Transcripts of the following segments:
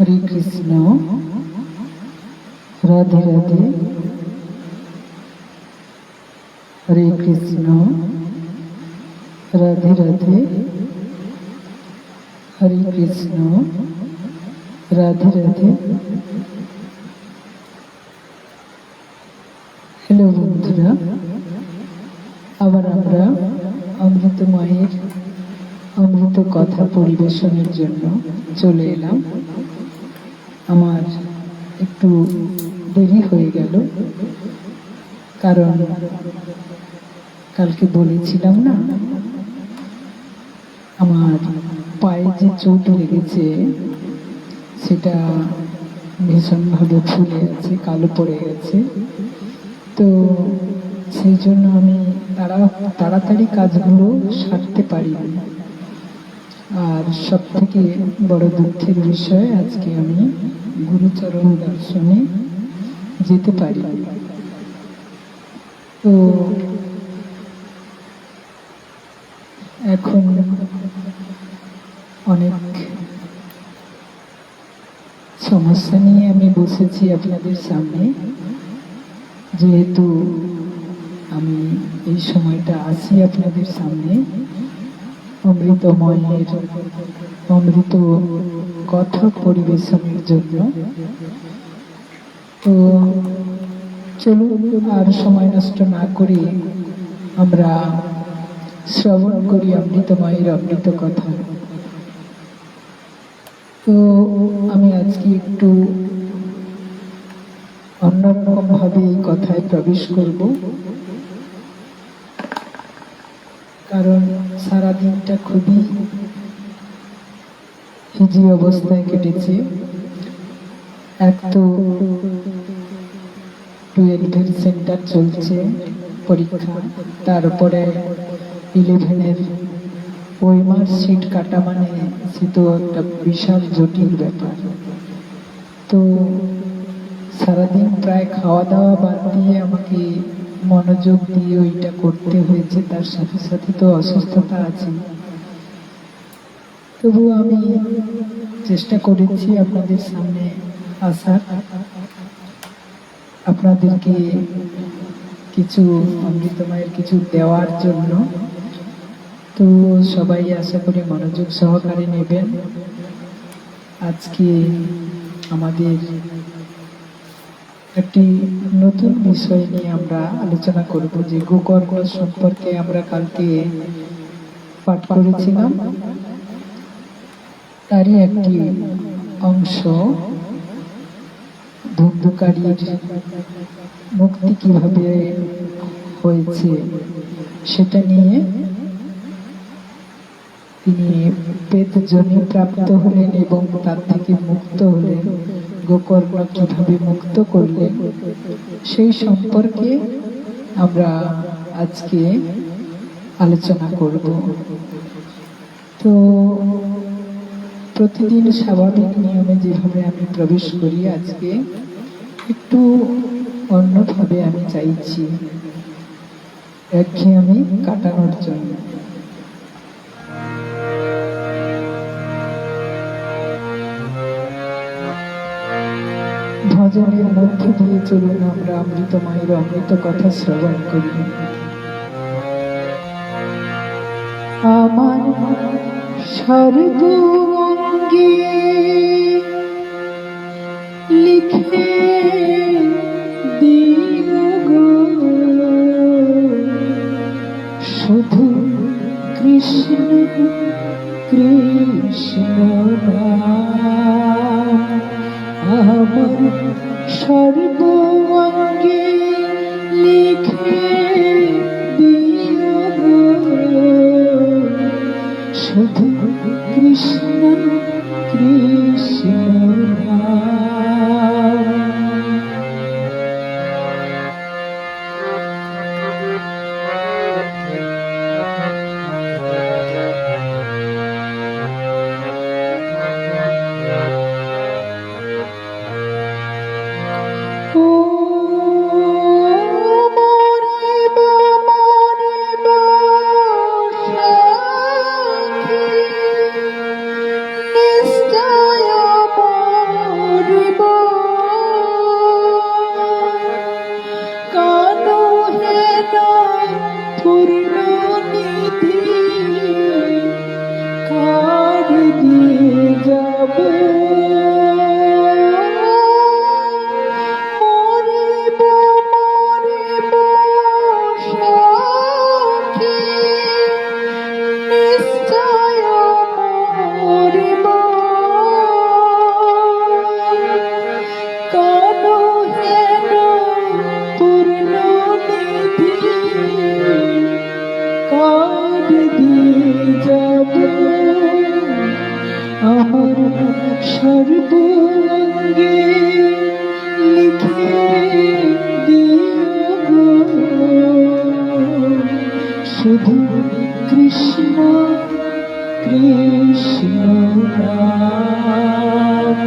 হরে কৃষ্ণ। রাধে রাধে। হরে কৃষ্ণ। রাধে রাধে। হরে Krishna. Radhe Radhe. Hello বন্ধুরা, আবার আমরা অমৃত মায়ের অমৃত কথা পরিবেশনের জন্য চলে এলাম। আমার একটু দেরি হয়ে গেল, কারণ কালকে বলেছিলাম না, আমার পায়ে যে চোট লেগেছে সেটা ভীষণভাবে ফুলে আছে, কালো পড়ে গেছে। তো সেই জন্য আমি তাড়াতাড়ি কাজগুলো সারতে পারিনি। আর সব থেকে বড় দুঃখের বিষয়, আজকে আমি গুরুচরণ দর্শনে যেতে পারি। তো এখন অনেক সমস্যা নিয়ে আমি বসেছি আপনাদের সামনে। যেহেতু আমি এই সময়টা আসি আপনাদের সামনে অমৃতময়ের অমৃত কথা পরিবেশনের জন্য, তো চলুন আর সময় নষ্ট না করে আমরা শ্রবণ করি অমৃতময়ের অমৃত কথা। তো আমি আজকে একটু অন্যরকম ভাবে এই কথায় প্রবেশ করব, কারণ সারাদিনটা খুবই হিজি অবস্থায় কেটেছে। এক তো 12-এর সেন্টার চলছে পরীক্ষা, তারপরে 11-এর ওই মার্কশিট কাটা, মানে সে তো একটা বিশাল জটিল ব্যাপার। তো সারাদিন প্রায় খাওয়া দাওয়া বাদ দিয়ে আমাকে মনোযোগ দিয়ে ওইটা করতে হয়েছে। তার সাথে সাথে তো অসুস্থতা আছে। তবু আমি চেষ্টা করেছি আপনাদের সামনে আসার, আপনাদেরকে কিছু অমৃতময়ের কিছু দেওয়ার জন্য। তো সবাই আশা করি মনোযোগ সহকারে নেবেন। আজকে আমাদের একটি নতুন বিষয় নিয়ে আমরা আলোচনা করব, যে গোকর্ণ সম্পর্কে আমরা কালকে পাঠ করেছিলাম। তারই একটি অংশ, ধুন্ধুকারীর মুক্তি কিভাবে হয়েছে সেটা নিয়ে। তিনি পেতজনি প্রাপ্ত হলেন এবং তার থেকে মুক্ত হলেন। গোকর্ণ কিভাবে মুক্ত করলেন সেই সম্পর্কে আমরা আজকে আলোচনা করব। তো প্রতিদিন স্বাভাবিক নিয়মে যেভাবে আমি প্রবেশ করি, আজকে একটু অন্যভাবে আমি চাইছি, একঘেয়েমি কাটানোর জন্য। ভজনের মধ্য দিয়ে চলুন আমরা অমৃতময়ের অমৃত কথা শ্রবণ করি। আমার সর্ব অঙ্গে লিখে দিও গো শুধু কৃষ্ণ কৃষ্ণ নাম। আমার সর্ব অঙ্গে লিখে দিও গো শুধু কৃষ্ণ কৃষ্ণ নাম। ও করুণানিধি কার দিয়ে যাব মরিব মরিব সখী নিশ্চয় মরিব কানো হেন পূর্ণনিধি কার দিয়ে যাব আমার সর্বাঙ্গে লিখে দিও শুধু কৃষ্ণ কৃষ্ণ নাম।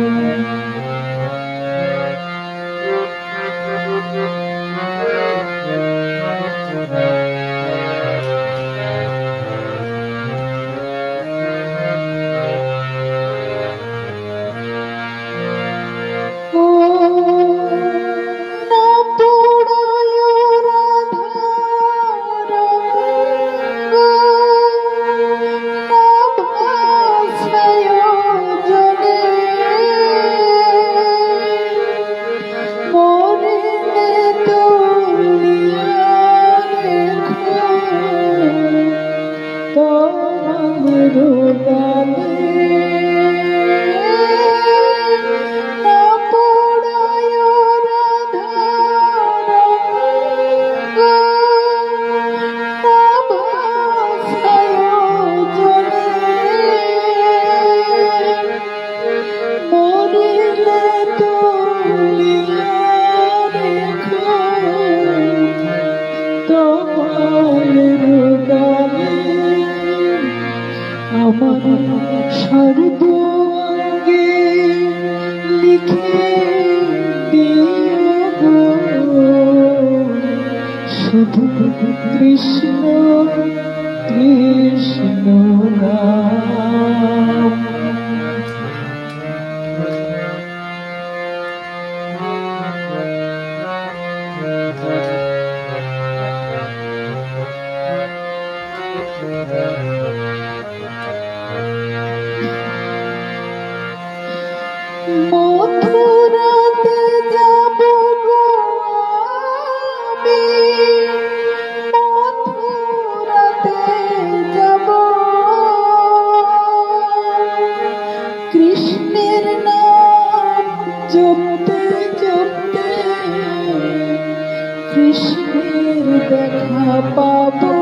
আমার সর্বাঙ্গে লিখে দিও শুধু কৃষ্ণ কৃষ্ণ নাম। মথুরাতে যাব গো আমি, মথুরাতে যাব কৃষ্ণের নাম জপতে জপতে কৃষ্ণের দেখা পাবো।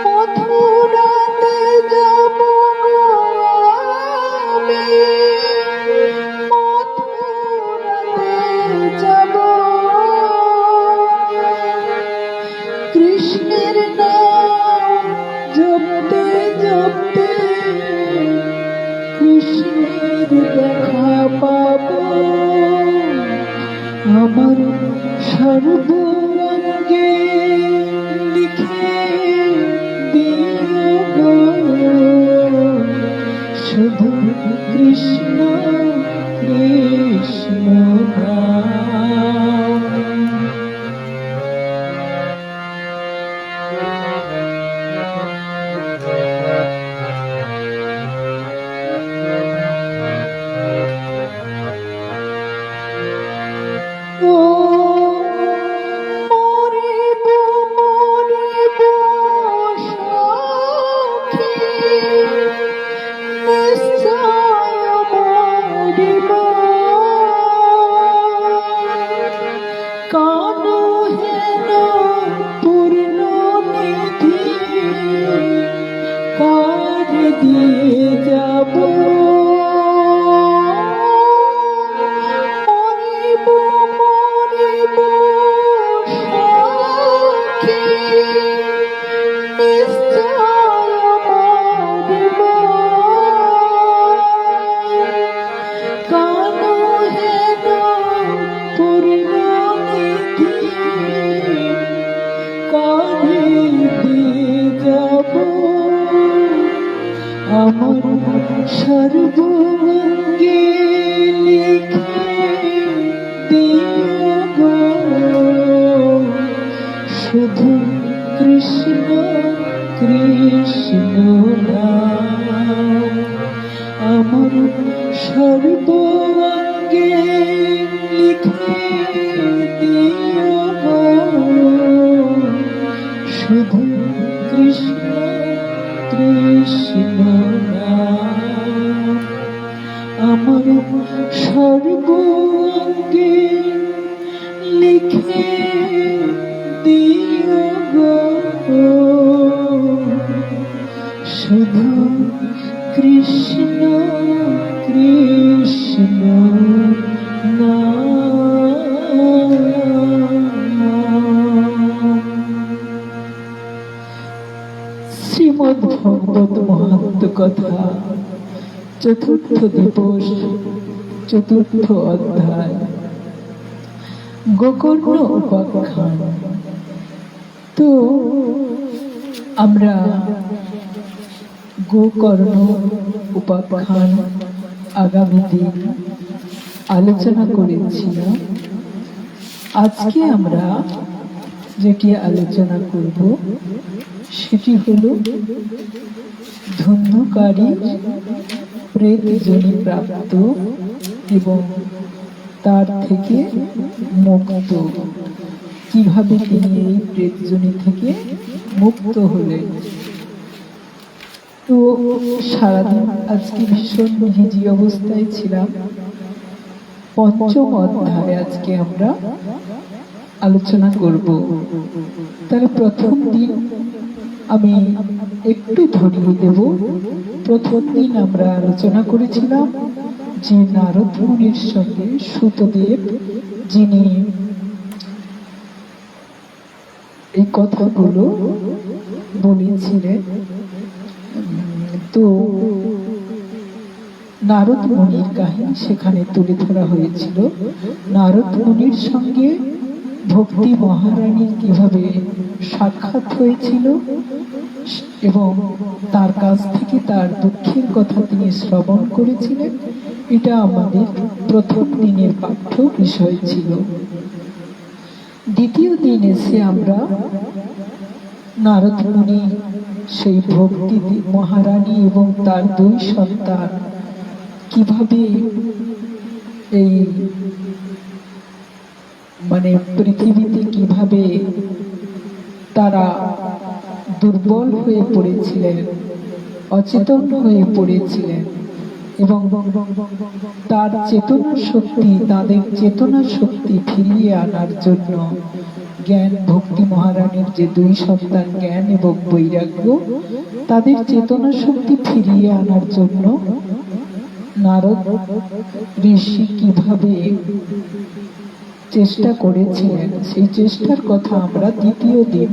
মথুরাতে যাব কৃষ্ণের নাম জপতে জপতে কৃষ্ণের দেখা পাব। আমার সর্বাঙ্গে লিখে দিও শুধু কৃষ্ণ কৃষ্ণ নাম। মরিব মরিব সখী নিশ্চয় মরিব কানো হেন পূর্ণনিধি কার দিয়ে যাব মরিব মরিব সখী নিশ্চয় মরিব কানো হেন পূর্ণনিধি কার দিয়ে যাব আমার সর্বাঙ্গে লিখে দিও কৃষ্ণ নাম আমার সর্বাঙ্গে লিখে দিও গো, শুধু কৃষ্ণ কৃষ্ণ নাম আমার সর্বাঙ্গে লিখে দিও গো, শুধু কৃষ্ণ কৃষ্ণ শ্রীমদ্ ভগবত মহাত্ম কথা, চতুর্থ দিবস, চতুর্থ অধ্যায়, গোকর্ণ উপাখ্যান। তো আমরা গোকর্ণ উপাখ্যান আগামী দিন আলোচনা করেছিলাম। আজকে আমরা যেটি আলোচনা করব সেটি হল ধুন্ধুকারী প্রেত যোনি প্রাপ্ত এবং তার থেকে মুক্ত, কিভাবে তিনি এই প্রেত যোনি থেকে মুক্ত হলেন। তো সারাদিন আজকে ভীষণ হিজি অবস্থায় ছিলাম। পঞ্চম অধ্যায় আজকে আমরা আলোচনা করব। তাহলে প্রথম দিন আমি একটু ধরিয়ে দেব। প্রথম দিন আমরা আলোচনা করেছিলাম যে নারদ মুনির সঙ্গে সুতদেব, যিনি এই কথাগুলো বলেছিলেন, তো নারদ মুনির কাহিনী সেখানে তুলে ধরা হয়েছিল। নারদ মুনির সঙ্গে ভক্তি মহারানীর কিভাবে সাক্ষাৎ হয়েছিল এবং তার কাছ থেকে তার দুঃখের কথা তিনি শ্রবণ করেছিলেন, এটা আমাদের প্রথম দিনের পাঠ্য বিষয় ছিল। দ্বিতীয় দিন এসে আমরা নারদ মুনি সেই ভক্তি মহারানী এবং তার দুই সন্তান কিভাবে এই পৃথিবীতে কিভাবে তারা দুর্বল হয়ে পড়েছিলেন, অচেতন হয়ে পড়েছিলেন এবং তার চেতনা শক্তি, তাদের চেতনা শক্তি ফিরিয়ে আনার জন্য জ্ঞান, ভক্তি মহারানীর যে দুই সন্তান জ্ঞান এবং বৈরাগ্য, তাদের চেতনা শক্তি ফিরিয়ে আনার জন্য নারদ ঋষি কিভাবে চেষ্টা করেছিলেন, সেই চেষ্টার কথা আমরা দ্বিতীয় দিন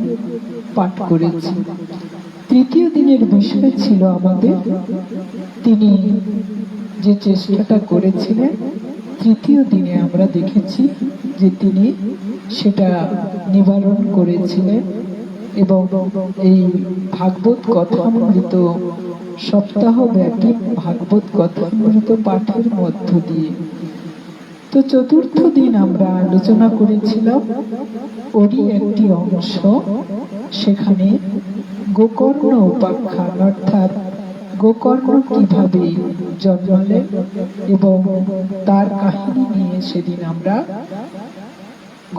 পাঠ করেছি। তৃতীয় দিনের বিষয় ছিল আমাদের, তিনি যে চেষ্টাটা করেছিলেন তৃতীয় দিনে আমরা দেখেছি যে তিনি সেটা নিবারণ করেছিলেন এবং এই ভাগবত কথামৃত সপ্তাহব্যাপী ভাগবত কথামৃত পাঠের মধ্য দিয়ে। তো চতুর্থ দিন আমরা আলোচনা করেছিলাম ওরই একটি অংশ, সেখানে গোকর্ণ উপাখ্যান, অর্থাৎ গোকর্ণ কিভাবে জন্মালেন এবং তার কাহিনী নিয়ে সেদিন আমরা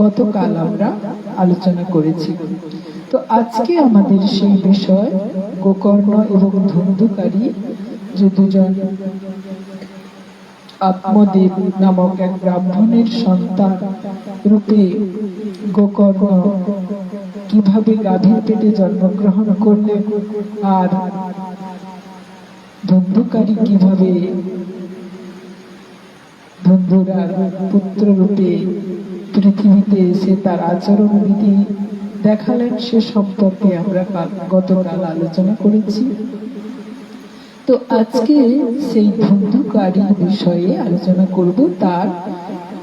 গতকাল আমরা আলোচনা করেছি। তো আজকে আমাদের সেই বিষয় গোকর্ণ এবং ধুন্ধুকারী যে দুজন আত্মদেব নামক এক ব্রাহ্মণের সন্তান রূপে গোকর্ণ কিভাবে গাভীর পেটে জন্মগ্রহণ করলেন আর ধুন্ধুকারী কিভাবে ধুন্ধুরার পুত্র রূপে পৃথিবীতে এসে তার আচরণ বিধি দেখালেন, সে সম্পর্কে আমরা গতকাল আলোচনা করেছি। তো আজকে সেই ধুন্ধুকারীর বিষয়ে আলোচনা করব, তার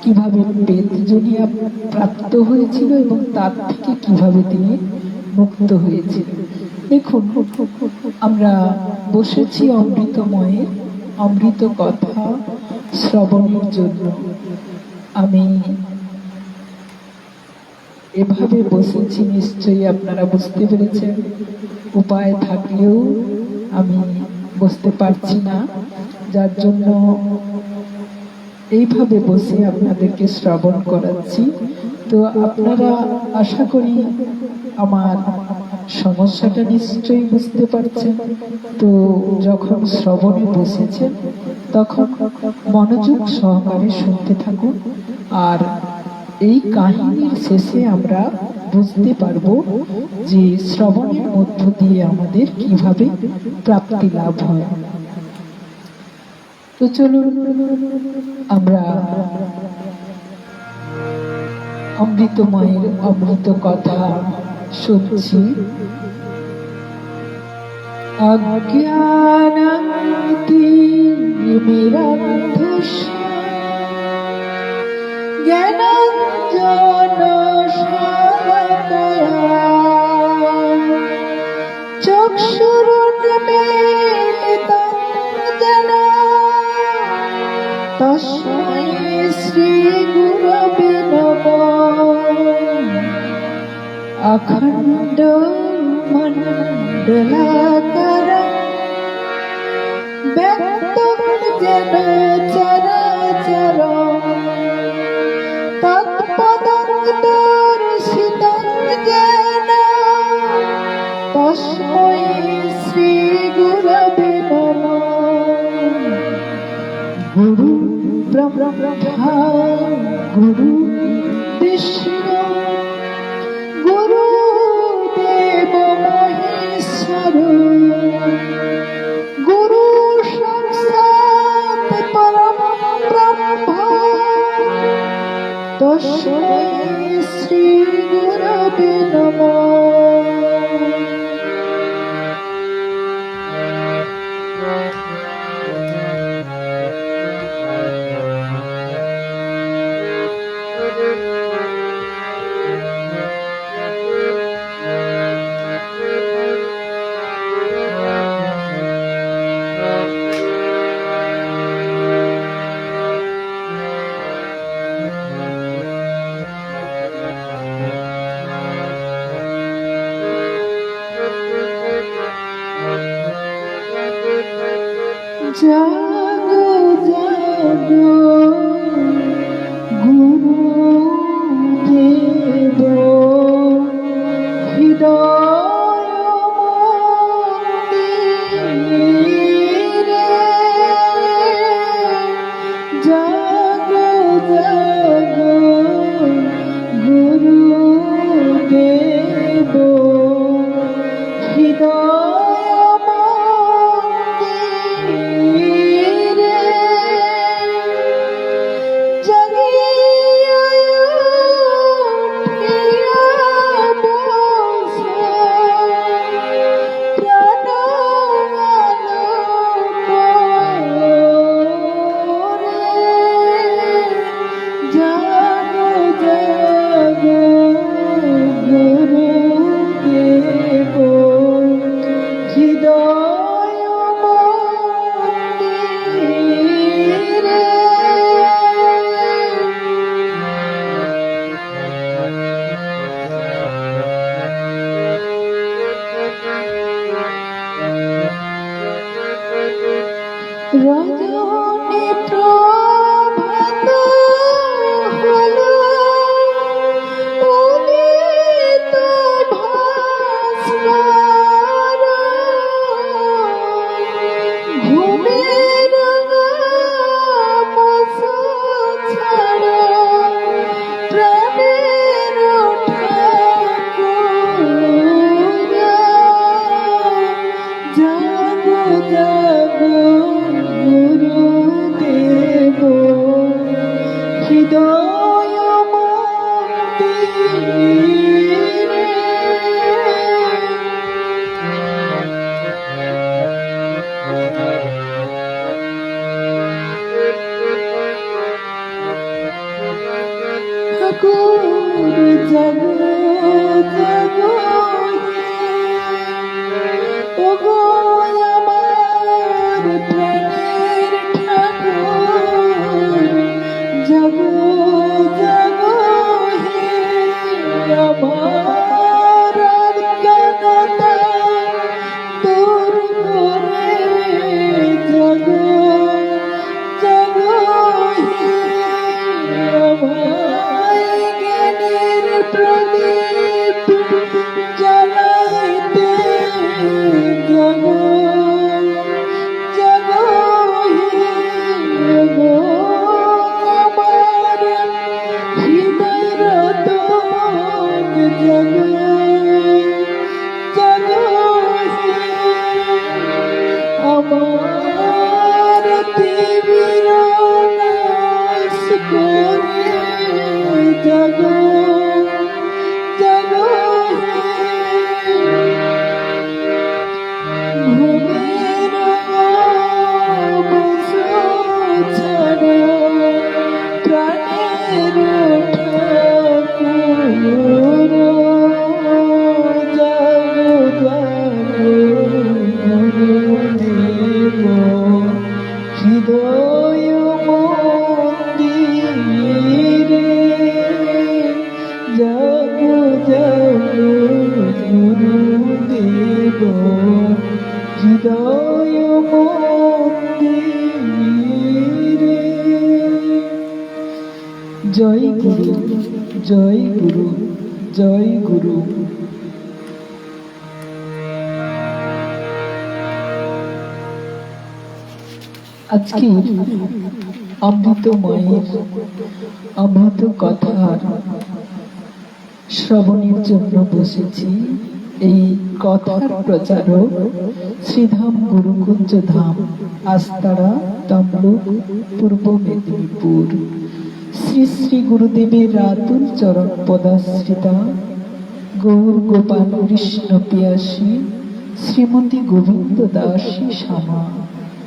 কিভাবে বেদজনিয়া প্রাপ্ত হয়েছিল এবং তার থেকে কিভাবে তিনি মুক্ত হয়েছিলেন। দেখুন, আমরা বসেছি অমৃতময়ের অমৃত কথা শ্রবণের জন্য। আমি এভাবে বসেছি নিশ্চয়ই আপনারা বুঝতে পেরেছেন। উপায় থাকলেও আমি বসতে পারছি না, যার জন্য এইভাবে বসে আপনাদেরকে শ্রবণ করাচ্ছি। তো আপনারা আশা করি আমার সমস্যাটা নিশ্চয়ই বুঝতে পারছেন। তো যখন শ্রবণে বসেছেন তখন মনোযোগ সহকারে শুনতে থাকুন, আর এই কাহিনীর শেষে আমরা বুঝতে পারবো যে শ্রবণের মধ্য দিয়ে আমাদের কিভাবে প্রাপ্তি লাভ হয়। তো চলুন আমরা অমৃতময়ের অমৃত কথা শুনছি। অজ্ঞানাতিমিরান্ধস্য জ্ঞানাঞ্জনশলাকয়া চক্ষুরুন্মীলিতং যেন তস্मै শ্রীগুরবে নমঃ। অখণ্ডমণ্ডলাকারং ব্যক্তং যেন চরাচরং তৎপদং দর্শিতং যেন তস্मै শ্রীগুরবে নমঃ। গুরু ব্রহ্মা গুরু বিষ্ণু গুরুদেব মহেশ্বর গুরু সাক্ষাৎ পরম ব্রহ্ম তস্मै শ্রী গুরবে নমঃ। জাগো জাগো গুরুদেব হৃদয় মন্দিরে। জাগো জাগো গুরুদেব হৃদয় আমার আর কেন দূর করে জাগো জাগো হে আমায় জ্ঞানের প্রদীপ জ্বালাইতে জাগো জাগো হে গো আমার হৃদয় রতন জাগো জাগো হে আমার তীব্র নাশ করে জাগো জাগো হে ঘুমের অবশ ছাড়া প্রাণের ঠাকুর জাগো জাগো গুরুদেব হৃদয় মন্দিরে জাগো জাগো গুরুদেব হৃদয় মন্দিরে। জয় গুরু জয় গুরু জয় গুরু। আজকে অমৃতময়ের অমৃত কথার শ্রবণের জন্য বসেছি। এই কথার প্রচারক শ্রীধাম গুরুকুঞ্জ ধাম, আস্তারা, তমলুক, পূর্ব মেদিনীপুর। শ্রী শ্রী গুরুদেবের রাতুল চরণ পদাশ্রিতা গৌর গোপাল কৃষ্ণ পিয়াসী শ্রীমতী গোবিন্দ দাসী শ্যামা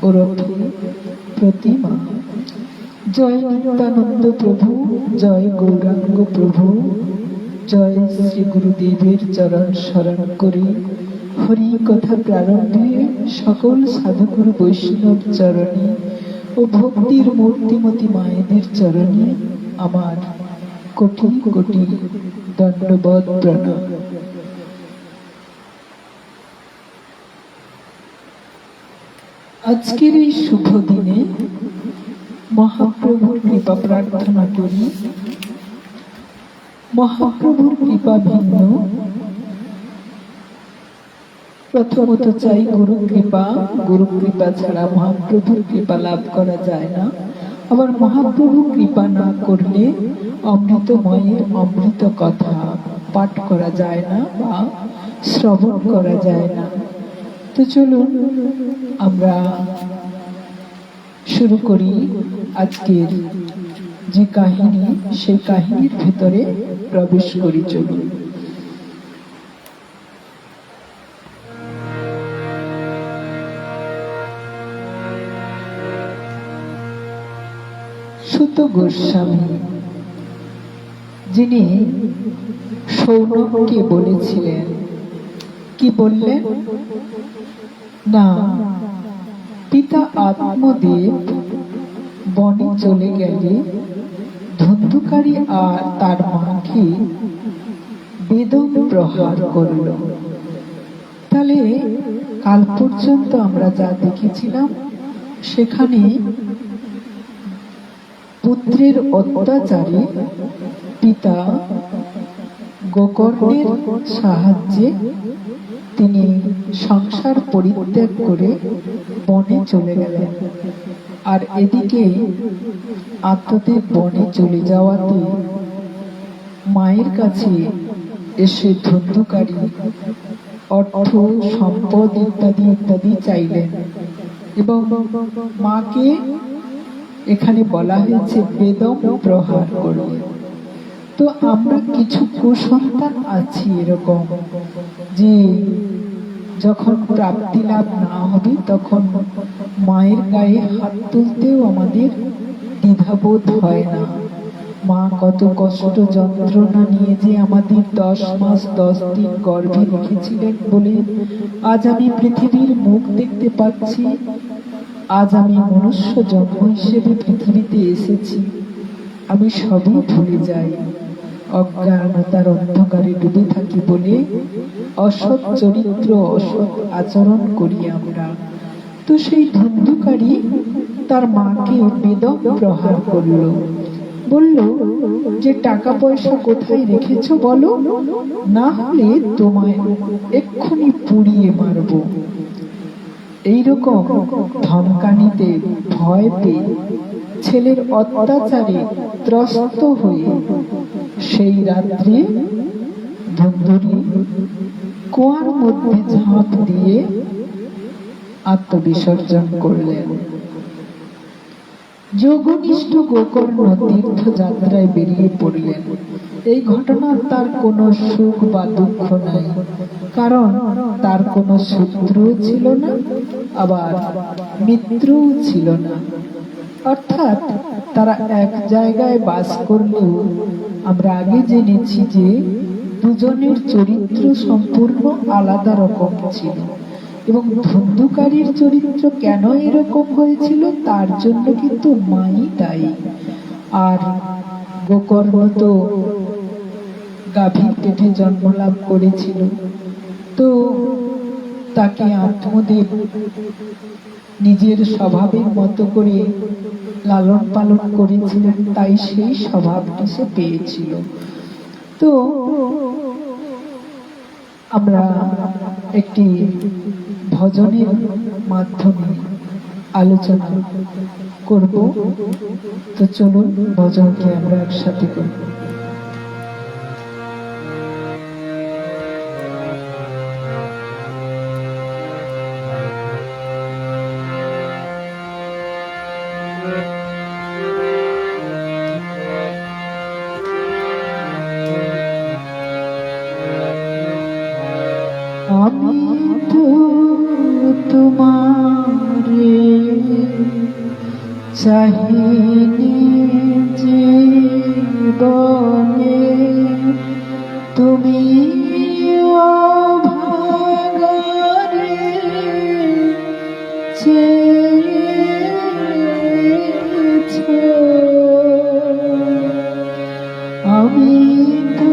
ওরফে প্রতিমা। জয় নিত্যানন্দ প্রভু, জয় গৌরাঙ্গ প্রভু, জয় শ্রী গুরুদেবের চরণ শরণ করে হরি কথা প্রারম্ভে সকল সাধুগুরু বৈষ্ণব চরণে ও ভক্তির মূর্তিমতী মায়েদের চরণে আমার কোটি কোটি দণ্ডবৎ প্রণাম। আজকের এই শুভ দিনে মহাপ্রভুর কৃপা প্রার্থনা করি। মহাপ্রভুর কৃপা ভিন্ন, প্রথমত চাই গুরু কৃপা। গুরু কৃপা ছাড়া মহাপ্রভুর কৃপা লাভ করা যায় না। আবার মহাপ্রভু কৃপা না করলে অমৃতময়ের অমৃত কথা পাঠ করা যায় না বা শ্রবণ করা যায় না। তো চলুন আমরা শুরু করি আজকের যে কাহিনী, সেই কাহিনীর ভিতরে প্রবেশ করি। চলুন। সুত গোস্বামী, যিনি সৌনককে বলেছিলেন, কি বললেন না, পিতা আত্মদেব বনে চলে গেলে ধুন্ধুকারী আর তার মাকে বেদম প্রহার করল। তাহলে কাল পর্যন্ত আমরা যা দেখেছিলাম, সেখানে পুত্রের অত্যাচারে পিতা গোকর্ণের সাহায্যে তিনি সংসার পরিত্যাগ করে বনে চলে গেলেন। আর এদিকে আত্মদেব বনে চলে যাওয়াতে মায়ের কাছে এসে ধুন্ধুকারী অর্থ, সম্পদ ইত্যাদি ইত্যাদি চাইলেন এবং মাকে এখানে বলা হয়েছে বেদম প্রহার করলেন। তো আমরা কিছু কুসন্তান আছি এরকম, যে যখন প্রাপ্তি লাভ না হবে তখন মায়ের গায়ে হাত তুলতেও আমাদের দ্বিধাবোধ হয় না। মা কত কষ্ট যন্ত্রণা নিয়ে যে আমাদের 10 মাস 10 দিন গর্ভে রেখেছিলেন বলে আজ আমি পৃথিবীর মুখ দেখতে পাচ্ছি, আজ আমি মনুষ্য জন্ম হিসেবে পৃথিবীতে এসেছি, আমি সবই ভুলে যাই। অজ্ঞানতার অন্ধকারে ডুবে থাকি বলে অসৎ চরিত্র, অসৎ আচরণ করি আমরা। তো সেই ধুন্ধুকারী তার মাকে বেদম প্রহার করলো, বলল যে টাকা পয়সা কোথায় রেখেছো বলো, না হলে তোমায় এক্ষুনি পুড়িয়ে মারবো। এইরকম ধমকানিতে ভয় পেয়ে, ছেলের অত্যাচারে ত্রস্ত হয়ে সেই রাত্রে ধুন্ধুরি কুয়ার মধ্যে ঝাঁপ দিয়ে আত্মবিসর্জন করলেন। যোগনিষ্ঠ গোকর্ণ তীর্থযাত্রায় বেরিয়ে পড়লেন। এই ঘটনার তার কোনো সুখ বা দুঃখ নাই, কারণ তার কোনো শত্রুও ছিল না, আবার মিত্রও ছিল না। অর্থাৎ তারা এক জায়গায় বাস করলেও আমরা আগে জেনেছি যে দুজনের চরিত্র সম্পূর্ণ আলাদা রকম ছিল, এবং ধুন্ধুকারীর চরিত্র কেন এরকম হয়েছিল তার জন্য কিন্তু মাই দায়ী। আর গোকর্ণ তো গাভীর পেটে জন্ম লাভ করেছিল, তো তাকে আত্মদেব নিজের স্বভাবের মতো করে লালন পালন করেছিলেন, তাই সেই স্বভাবটি সে পেয়েছিল। তো আমরা একটি ভজনের মাধ্যমে আলোচনা করব। তো চলুন ভজনকে আমরা একসাথে করি। আমি তো তোমারে চাহিনি জীবনে, তুমি অভাগারে চেয়েছো। আমি তো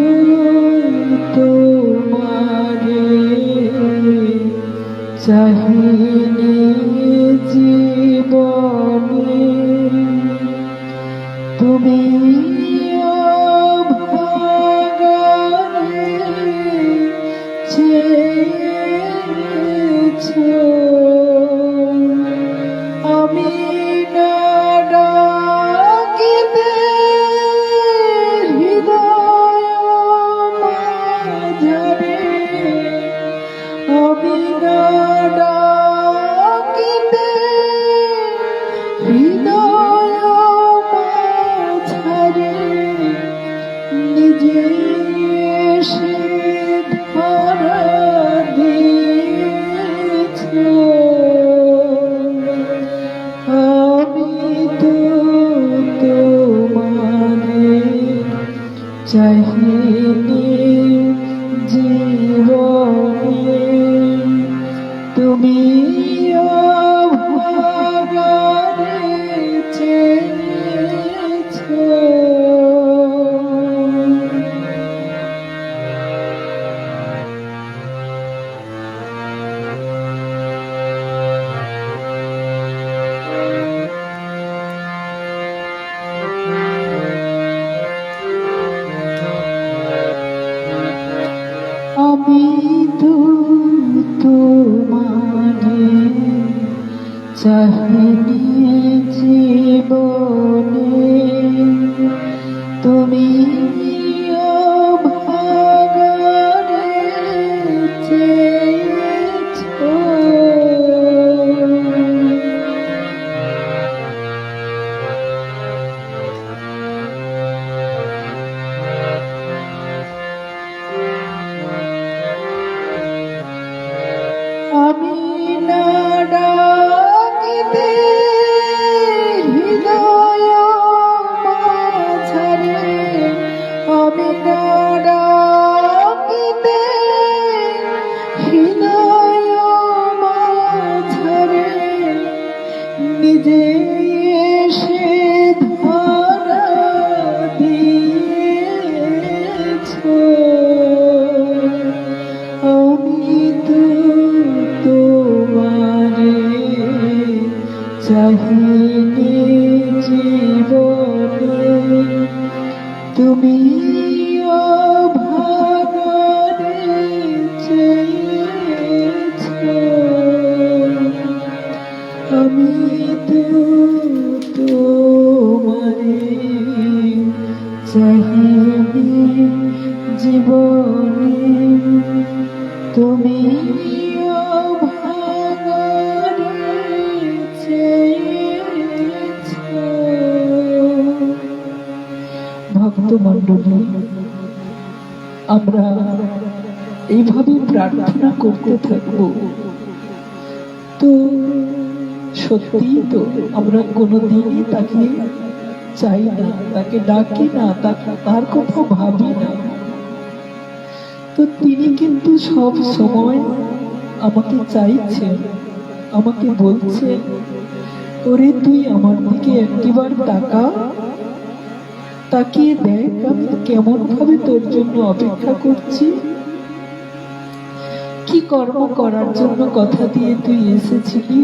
তোমারে চাহিনি জীবনে, তুমি অভাগারে চেয়েছো। আমি না ডাকিতে হৃদয় মাঝারে, আমি না ডাকিতে হৃদয় মাঝারে, নিজে এসে ধরা দিয়েছো। আমি তো তোমারে চাহিনি জীবনে, তুমি অভাগারে চেয়েছো। আমি তো তোমারে চাহিনি জীবনে, তুমি অভাগারে চেয়েছো। আমি না ডাকিতে হৃদয় মাঝারে, আমি না ডাকিতে হৃদয় মাঝারে, নিজে এসে ধরা দিয়ে চাহিনি জীবনে তুমি অভাগরে চেয়েছ, আমি তো তোমারে চাহিনি জীবনে তুমি ভক্তমণ্ডলী, আমরা এইভাবে প্রার্থনা করতে থাকব। তো সত্যি তো আমরা কোনোদিনই তাকে চাই না, তাকে ডাকি না, তার কথা ভাবি না। তো তিনি কিন্তু সব সময় আমাকে চাইছেন, আমাকে বলছেন, ওরে তুই আমার দিকে একটিবার তাকা, তাকিয়ে দেখ আমি কেমন ভাবে তোর জন্য অপেক্ষা করছি। কি কর্ম করার জন্য কথা দিয়ে তুই এসেছিলি,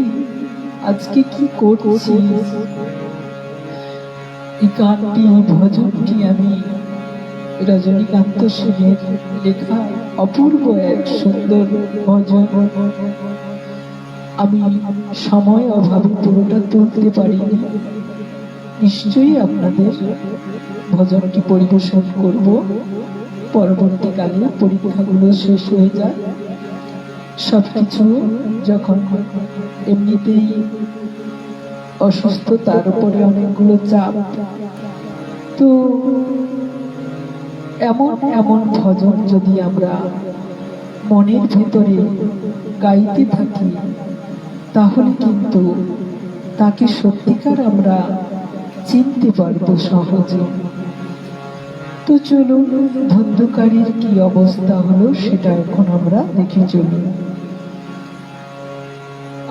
আজকে কি করছিস। এই গানটি, ভজনটি আমি রজনীকান্ত সেনের লেখা অপূর্ব এক সুন্দর ভজন। আমি সময় অভাবে পুরোটা তুলতে পারিনি। নিশ্চয়ই আপনাদের ভজনটি পরিবেশন করব পরবর্তীকালে, পরীক্ষাগুলো শেষ হয়ে যায়, সবকিছু যখন এমনিতেই অসুস্থ, তার উপরে অনেকগুলো চাপ। তো এমন এমন ভজন যদি আমরা মনের ভেতরে গাইতে থাকি, তাহলে কিন্তু তাকে সত্যিকার আমরা চিনতে পারবো সহজে। তো চলুন, ধুন্ধুকারীর কি অবস্থা হলো সেটা এখন আমরা দেখে চলি।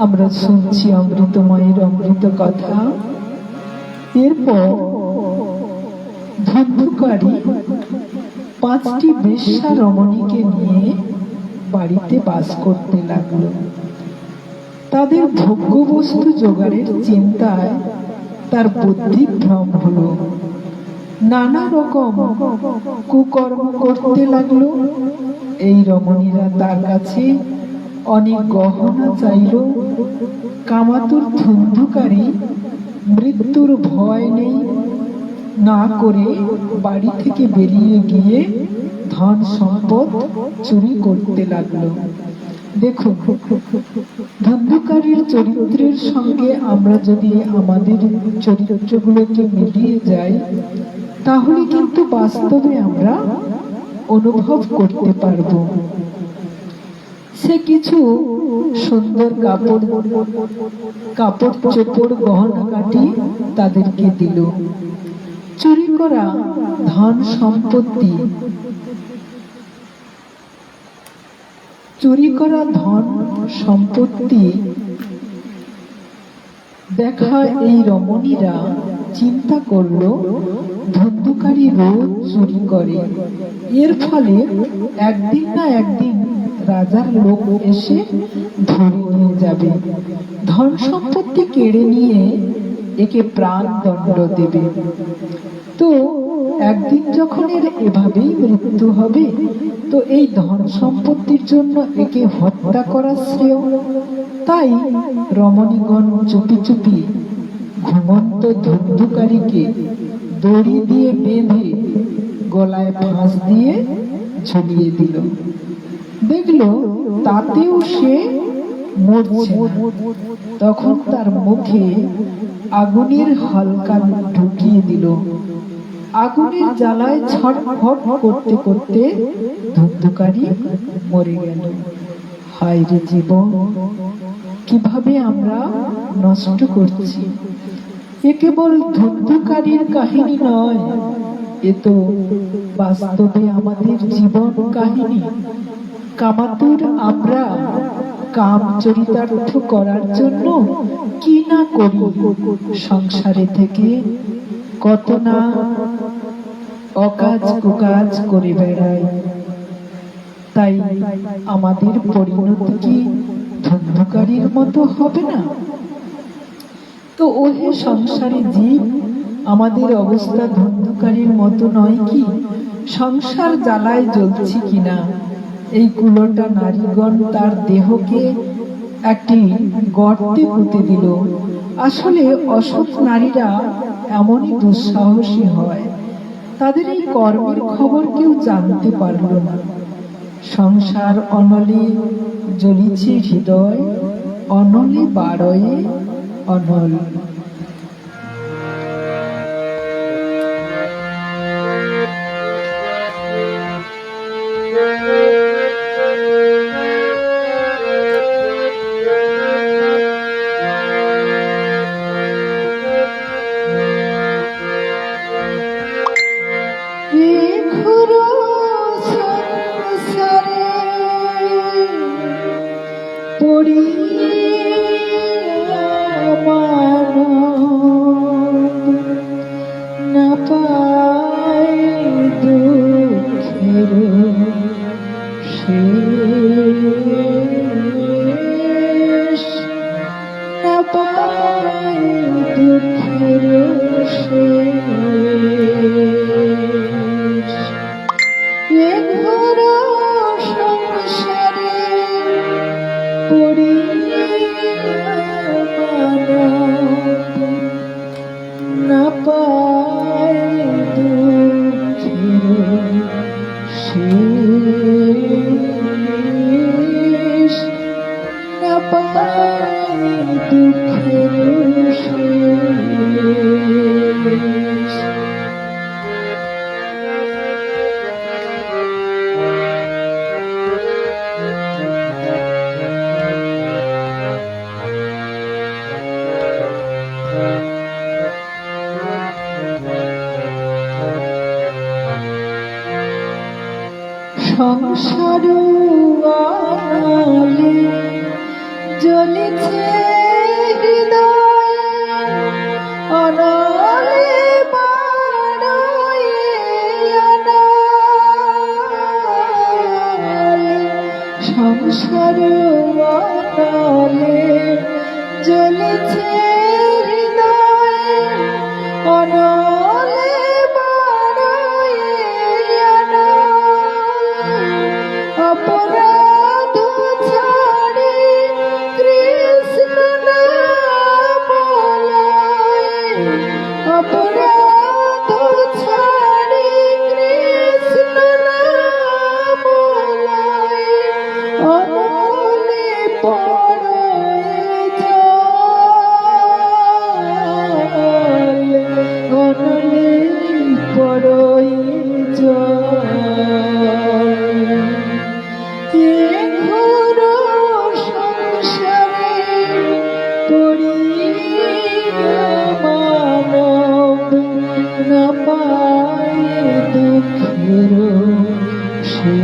আমরা শুনছি অমৃতময়ের অমৃত কথা। এরপর ধুন্ধুকারী 5টি বেশ্যা রমণীকে নিয়ে বাড়িতে বাস করতে লাগলো। তাদের ভোগ্যবস্তু জোগাড়ের চিন্তায় তার বুদ্ধি ভ্রম হলো, নানা রকম কুকর্ম করতে লাগলো। এই রমণীরা তার কাছে অনেক গহনা চাইল। কামাতুর ধুন্ধুকারী মৃত্যুর ভয় নেই না করে বাড়ি থেকে বেরিয়ে গিয়ে ধন সম্পদ চুরি করতে লাগলো। দেখুন, ধুন্ধুকারীর চরিত্রের সঙ্গে আমরা যদি আমাদের চরিত্রগুলোকে মিলিয়ে যাই, তাহলে কিন্তু বাস্তবে আমরা অনুভব করতে পারবো। সে কিছু সুন্দর কাপড় চোপড় গহনা কাটি তাদেরকে দিল। চুরি করা ধন সম্পত্তি, দেখা এই রমণীরা চিন্তা করলো ধুন্ধুকারী রোজ চুরি করে, এর ফলে একদিন না একদিন রাজার লোক এসে ধরে নিয়ে যাবে, ধন সম্পত্তি কেড়ে নিয়ে একে প্রাণ দণ্ড দেবে। তো একদিন যখন এর এভাবেই মৃত্যু হবে, তো এই ধন সম্পত্তির জন্য একে হত্যা করা শ্রেয়। তাই রমণীগণ চুপি চুপি ঘুমন্ত ধুন্ধুকারীকে দড়ি দিয়ে বেঁধে গলায় ফাঁস দিয়ে ঝুলিয়ে দিল। দেখলো তাতেও সে মরছে না। তখন তার মুখে আগুনের হালকা ঢুকিয়ে দিল। আগুনের জ্বালায় ছটফট করতে করতে ধুন্ধুকারী মরে গেল। হায় রে জীবন, কিভাবে আমরা নষ্ট করছি। এ কেবল ধুন্ধুকারীর কাহিনী নয়, এ তো বাস্তবে আমাদের জীবন কাহিনী। কামাতুর আমরা কাম চরিতার্থ করার জন্য কি না করি, সংসারে থেকে কত না অকাজ কুকাজ করে বেড়াই। তাই আমাদের পরিণতি কি ধুন্ধুকারীর মতো হবে না? তো তো ওহে সংসারী জীব, আমাদের অবস্থা ধন্ধকারীর মতো নয় কি? সংসার জ্বালায় জ্বলছি কিনা? এই কুলোটা নারীগণ তার দেহকে একটি গর্তে পুঁতে দিল। আসলে অসৎ নারীরা এমনই দুঃসাহসী হয়, তাদের এই কর্মের খবর কেউ জানতে পারল না। সংসার অনলে জ্বলিছে হৃদয়, অনলে বারয়ে অনল। সংসার আলে জ্বলিছে হৃদয়, অনলে বারয়ে অনল। সংসার আলে জ্বলিছে হৃদয়, অনলে অপরাধ ছাড়ি কৃষ্ণ নাম লয়, অপরাধ ছাড়ি কৃষ্ণ নাম লয়, অনলে পড়ে জল, অনলে পড়ে জল। না পায় দুঃখের শেষ,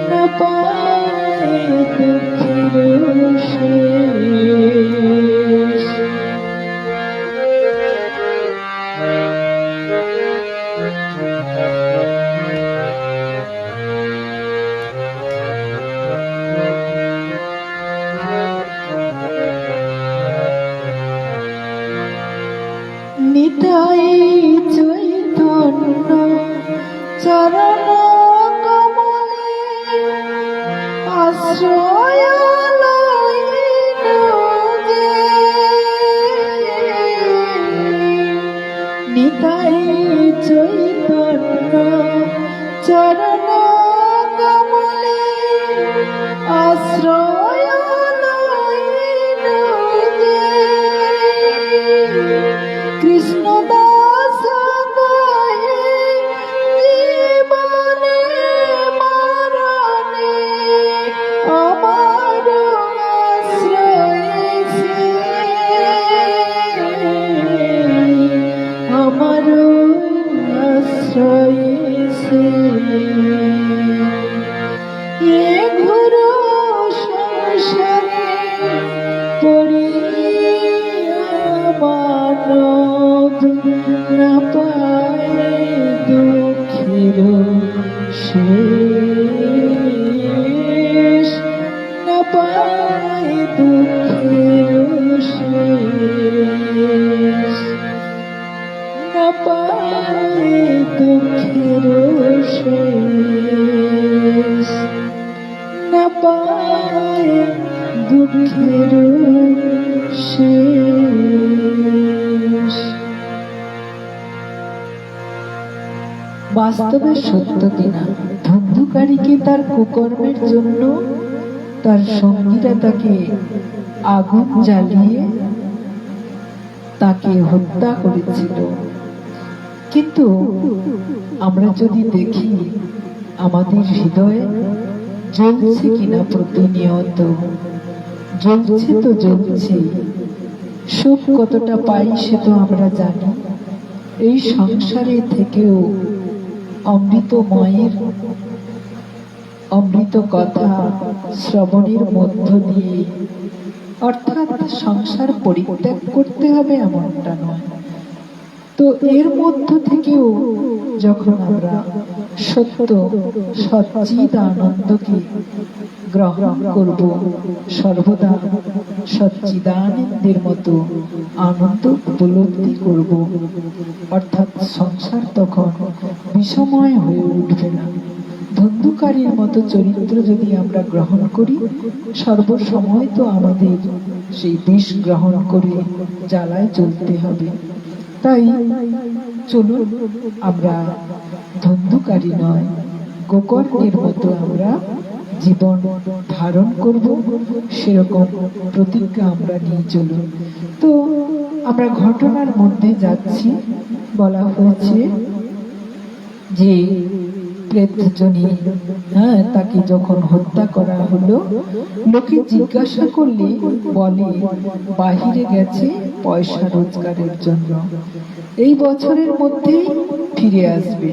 না পায় দুঃখের শেষ। নিতাই চৈতন্য চরণ কমলে আশ্রয় লইল যে, নিতাই চৈতন্য চরণ কমলে আশ্রয় লইল যে। কৃষ্ণ দাস কহে জীবনে মরণে আমার আশ্রয় সে, আমার আশ্রয় সে। এ ঘোর সংসারে পড়িয়া মানব না পায় দুঃখের শেষ, না পায় দুঃখ না পায় দুঃখের শেষ। বাস্তবে সত্য কিনা, ধুন্ধুকারীকে তার কুকর্মের জন্য তার সঙ্গীরা তাকে আগুন জ্বালিয়ে তাকে হত্যা করেছিল। কিন্তু আমরা যদি দেখি আমাদের হৃদয়ে জ্বলছে কিনা প্রতিনিয়ত, জ্বলছে তো জ্বলছে। সুখ কতটা পাই সে তো আমরা জানি। এই সংসারে থেকেও অমৃতময়ের অমৃত কথা শ্রবণের মধ্য দিয়ে, অর্থাৎ সংসার পরিত্যাগ করতে হবে এমনটা নয়, তো এর মধ্য থেকেও যখন আমরা সত্য সচ্চিদ আনন্দকে গ্রহণ করব, সর্বদা সচ্চিদানন্দের মতো আনন্দ উপলব্ধি করব, অর্থাৎ সংসার তখন বিষময় হয়ে উঠবে না। ধুন্ধুকারীর মতো চরিত্র যদি আমরা গ্রহণ করি, সর্বসময় তো আমাদের সেই বিষ গ্রহণ করে জ্বালায় চলতে হবে। তাই চলুন আমরা ধুন্ধুকারী নয়, গোকর্ণের মতো আমরা জীবন ধারণ করব, সেরকম প্রতিজ্ঞা আমরা নিয়ে চলুন। তো আমরা ঘটনার মধ্যে যাচ্ছি। বলা হয়েছে যে প্রেতজনী তাকে যখন হত্যা করা হলো, লোকে জিজ্ঞাসা করলে বলে বাহিরে গেছে পয়সা রোজগারের জন্য, এই বছরের মধ্যেই ফিরে আসবে।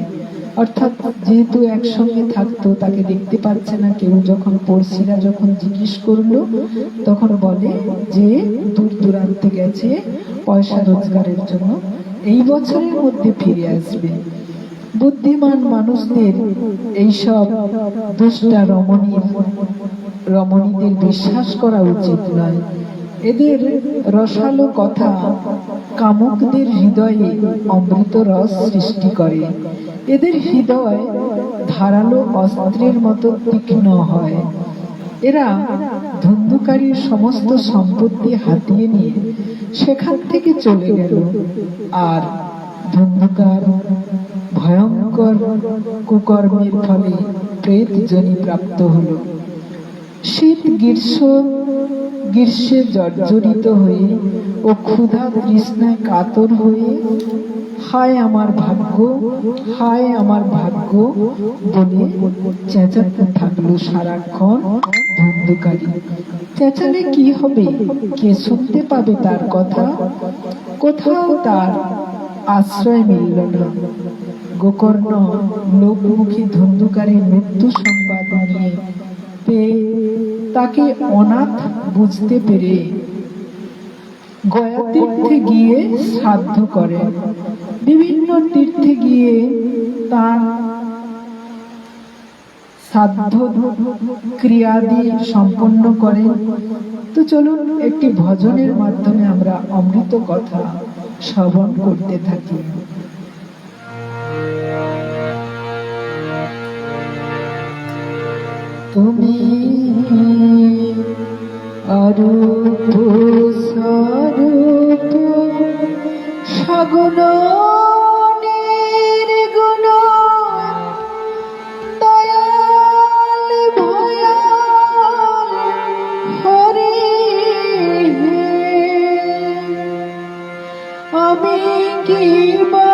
অর্থাৎ যেহেতু একসঙ্গে থাকতো, তাকে দেখতে পাচ্ছে না কেউ, যখন পড়শিরা যখন জিজ্ঞেস করলো তখন বলে যে দূর দূরান্তে গেছে পয়সা রোজগারের জন্য, এই বছরের মধ্যে ফিরে আসবে। বুদ্ধিমান মানুষদের এইসব দুষ্টা রমণীদের বিশ্বাস করা উচিত নয়। এদের রসালো কথা কামুকদের হৃদয়ে অমৃত রস সৃষ্টি করে। এদের হৃদয় ধারালো অস্ত্রের মতো তীক্ষ্ণ হয়। এরা ধুন্ধুকারীর সমস্ত সম্পত্তি হাতিয়ে নিয়ে সেখান থেকে চলে গেল, আর ধুন্ধুকার ভয়ঙ্কর কুকর্মের ফলে প্রেত জনি প্রাপ্ত হল। শীত গ্রীষ্মে জর্জরিত হয়ে ও ক্ষুধা তৃষ্ণায় কাতর হয়ে হায় আমার ভাগ্য, হায় আমার ভাগ্য বলে চেঁচাতে থাকলো সারাক্ষণ ধুন্ধুকারী। চেঁচালে কি হবে? কে শুনতে পাবে তার কথা? কোথাও তার আশ্রয় মিলল না। গোকর্ণ লোকমুখী ধুন্ধুকারীর মৃত্যু সংবাদ নিয়ে তাকে অনাথ বুঝতে পেরে গয়া তীর্থে গিয়ে শ্রাদ্ধ করে, বিভিন্ন তীর্থে গিয়ে তার শ্রাদ্ধ ক্রিয়াদি সম্পন্ন করে। তো চলুন একটি ভজনের মাধ্যমে আমরা অমৃত কথা শ্রবণ করতে থাকি। তুমি অরূপ স্বরূপ সগুণ নির্গুণ দয়াল ভয়াল হরি, আমি কি বা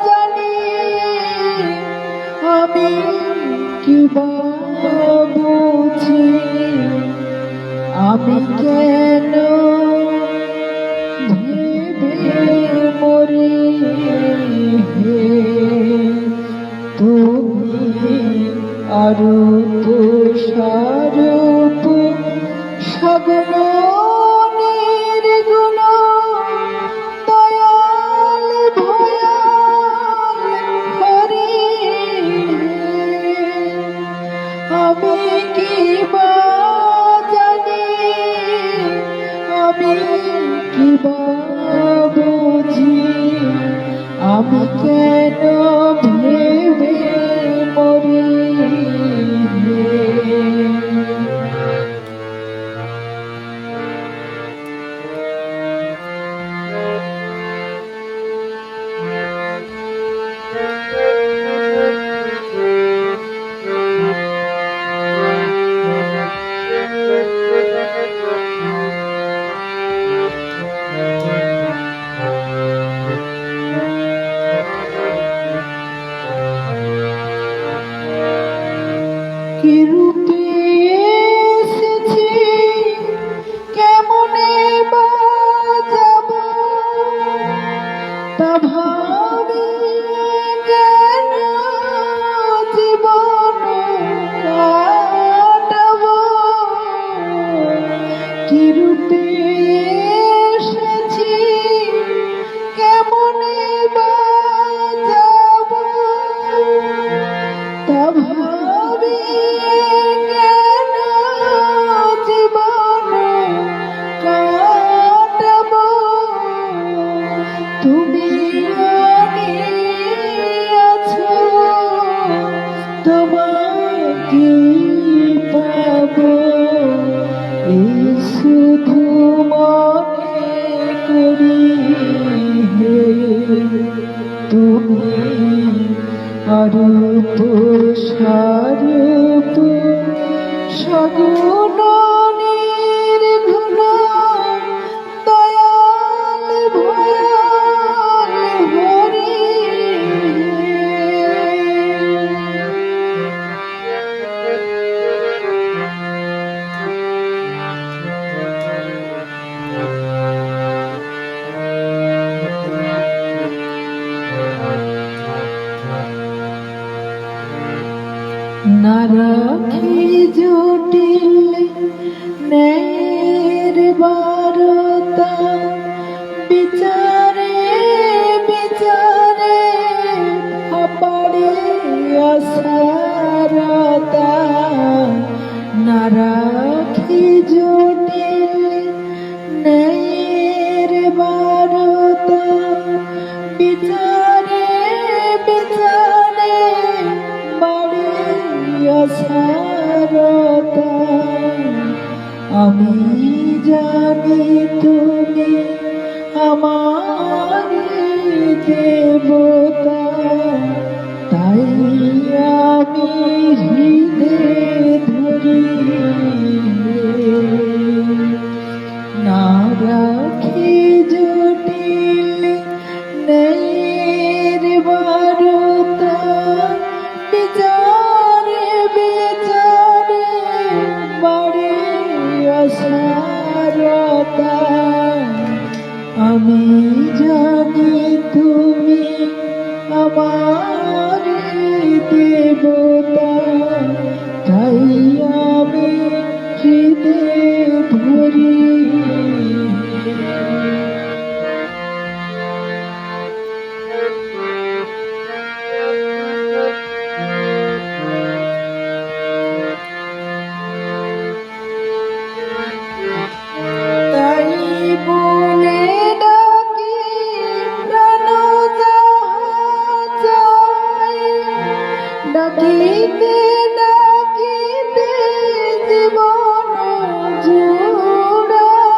জানি, আমি কি বা বুঝি, আমি কেন ভেবে মরি, তুমি অরূপ স্বরূপ সগুণ নির্গুণ দয়াল ভয়াল হরি, আমি কি বা জানি, আমি কি বা বুঝি, আমি কেন ভেবে কি রূপে এসেছি, কেমনে বা যাব, তা ভাবি কেন জীবন কাটাবো। কি রূপে এসেছি, কেমনে বা যাব, তা ভাবি কেন জীবন কাটাবো। তুমি আছো, তোমাকে পাবো, এই শুধু মনে করি হে তুমি অরূপ স্বরূপ সগুণ নির্গুণ দয়াল ভয়াল হরি। না রাখি জটিল ন্যায়ের বারতা, বিচারে বিচারে আপারে আসারতা। না রাখি জটিল ন্যায়ের বারতা, বিচারে বিচারে বাড়ি আসারতা। আমি জানি তুমি আমার দেবতা, তাই আমি হৃদয়ে ধরি না রাখি জটিল ন্যায়ের বারতা, বিচারে বিচারে বাড়ি আসারতা। আমি জানি তুমি আমার দেবতা, তাই আমি হৃদয়ে ধরি। তাই বলে ডাকি প্রাণ যাহা চায়, ডাকিতে ডাকিতে জীবন জুড়ায়।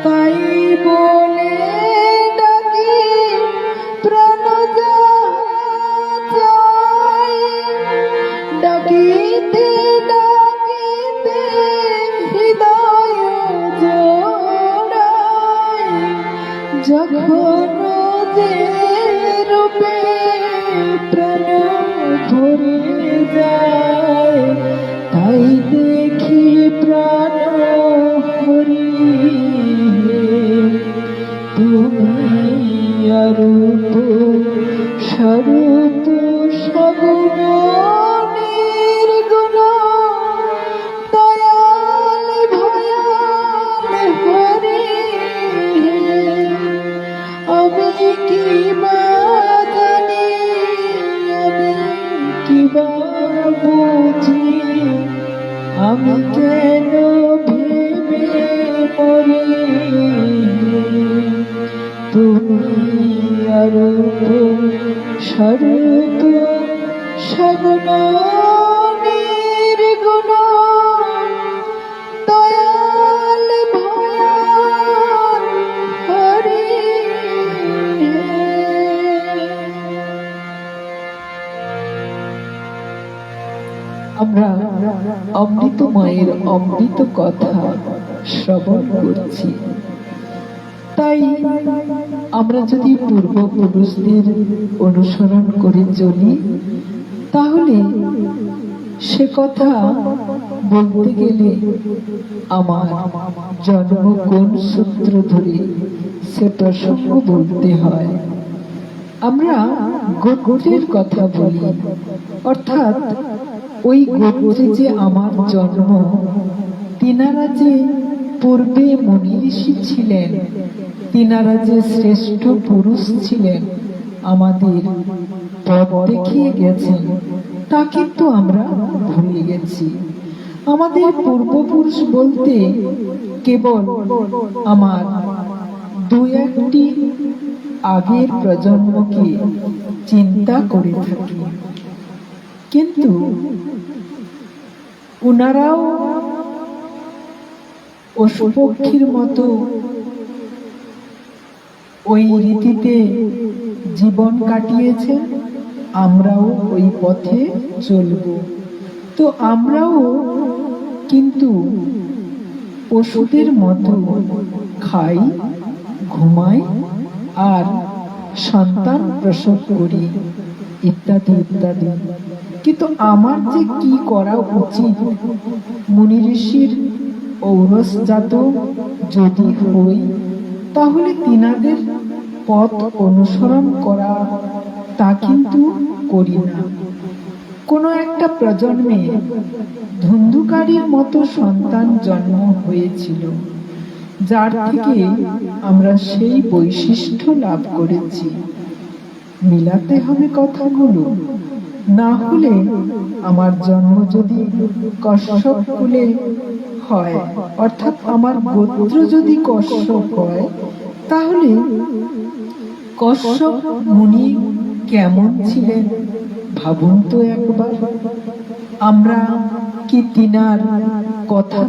তাই বলে ডাকি প্রাণ যাহা চায়, ডাকিতে ডাকিতে হৃদয় জোড়ায়। যখন যে রূপে প্রাণ ভরে যায়, তাই দেখি প্রাণ হরি তুমি অরূপ স্বরূপ সগুণ নির্গুণ দয়াল ভয়াল হরি। আমি কি বা জানি, আমি কি বা বুঝি, আমি কেন ভেবে মরি তুমি অরূপ স্বরূপ সগুণ নির্গুণ দয়াল ভয়াল হরি। আমরা অমৃতময়ের অমৃত কথা শ্রবণ করছি, তাই আমরা যদি পূর্বপুরুষদের অনুসরণ করে চলি, তাহলে সে কথা বলতে গেলে আমার জন্ম কোন সূত্র ধরে সে প্রসঙ্গ বলতে হয়। আমরা গোত্রের কথা বলি, অর্থাৎ ওই গোত্রে যে আমার জন্ম, তিনারা যে পূর্বে মুনি ঋষি ছিলেন, তিনারা যে শ্রেষ্ঠ পুরুষ ছিলেন, আমাদের পথ দেখিয়ে গেছেন, তা কিন্তু আমরা ভুলে গেছি। আমাদের পূর্বপুরুষ বলতে কেবল আমার দু একটি আগের প্রজন্মকে চিন্তা করে থাকি, কিন্তু ওনারাও পশুপক্ষীর মতো ওই রীতিতে জীবন কাটিয়েছেন, আমরাও ওই পথে চলব। তো আমরাও কিন্তু পশুদের মতো খাই, ঘুমাই আর সন্তান প্রসব করি, ইত্যাদি ইত্যাদি। কিন্তু আমার যে কি করা উচিত, মুনি ঋষির ঔরসজাত যদি হই, তাহলে তিনাদের পথ অনুসরণ করা, তা কিন্তু করি না। কোনো একটা প্রজন্মে ধুন্ধুকারীর মতো সন্তান জন্ম হয়েছিল, যার থেকে আমরা সেই বৈশিষ্ট্য লাভ করেছি। মিলাতে হবে কথাগুলো, না হলে আমার জন্ম যদি কশ্যপ কুলে হয়, অর্থাৎ আমার গোত্র যদি কশ্যপ হয়, তাহলে কশ্যপ মুনি কেমন ছিলেন ভাবুন তো একবার। আমরা কি তিনার কথা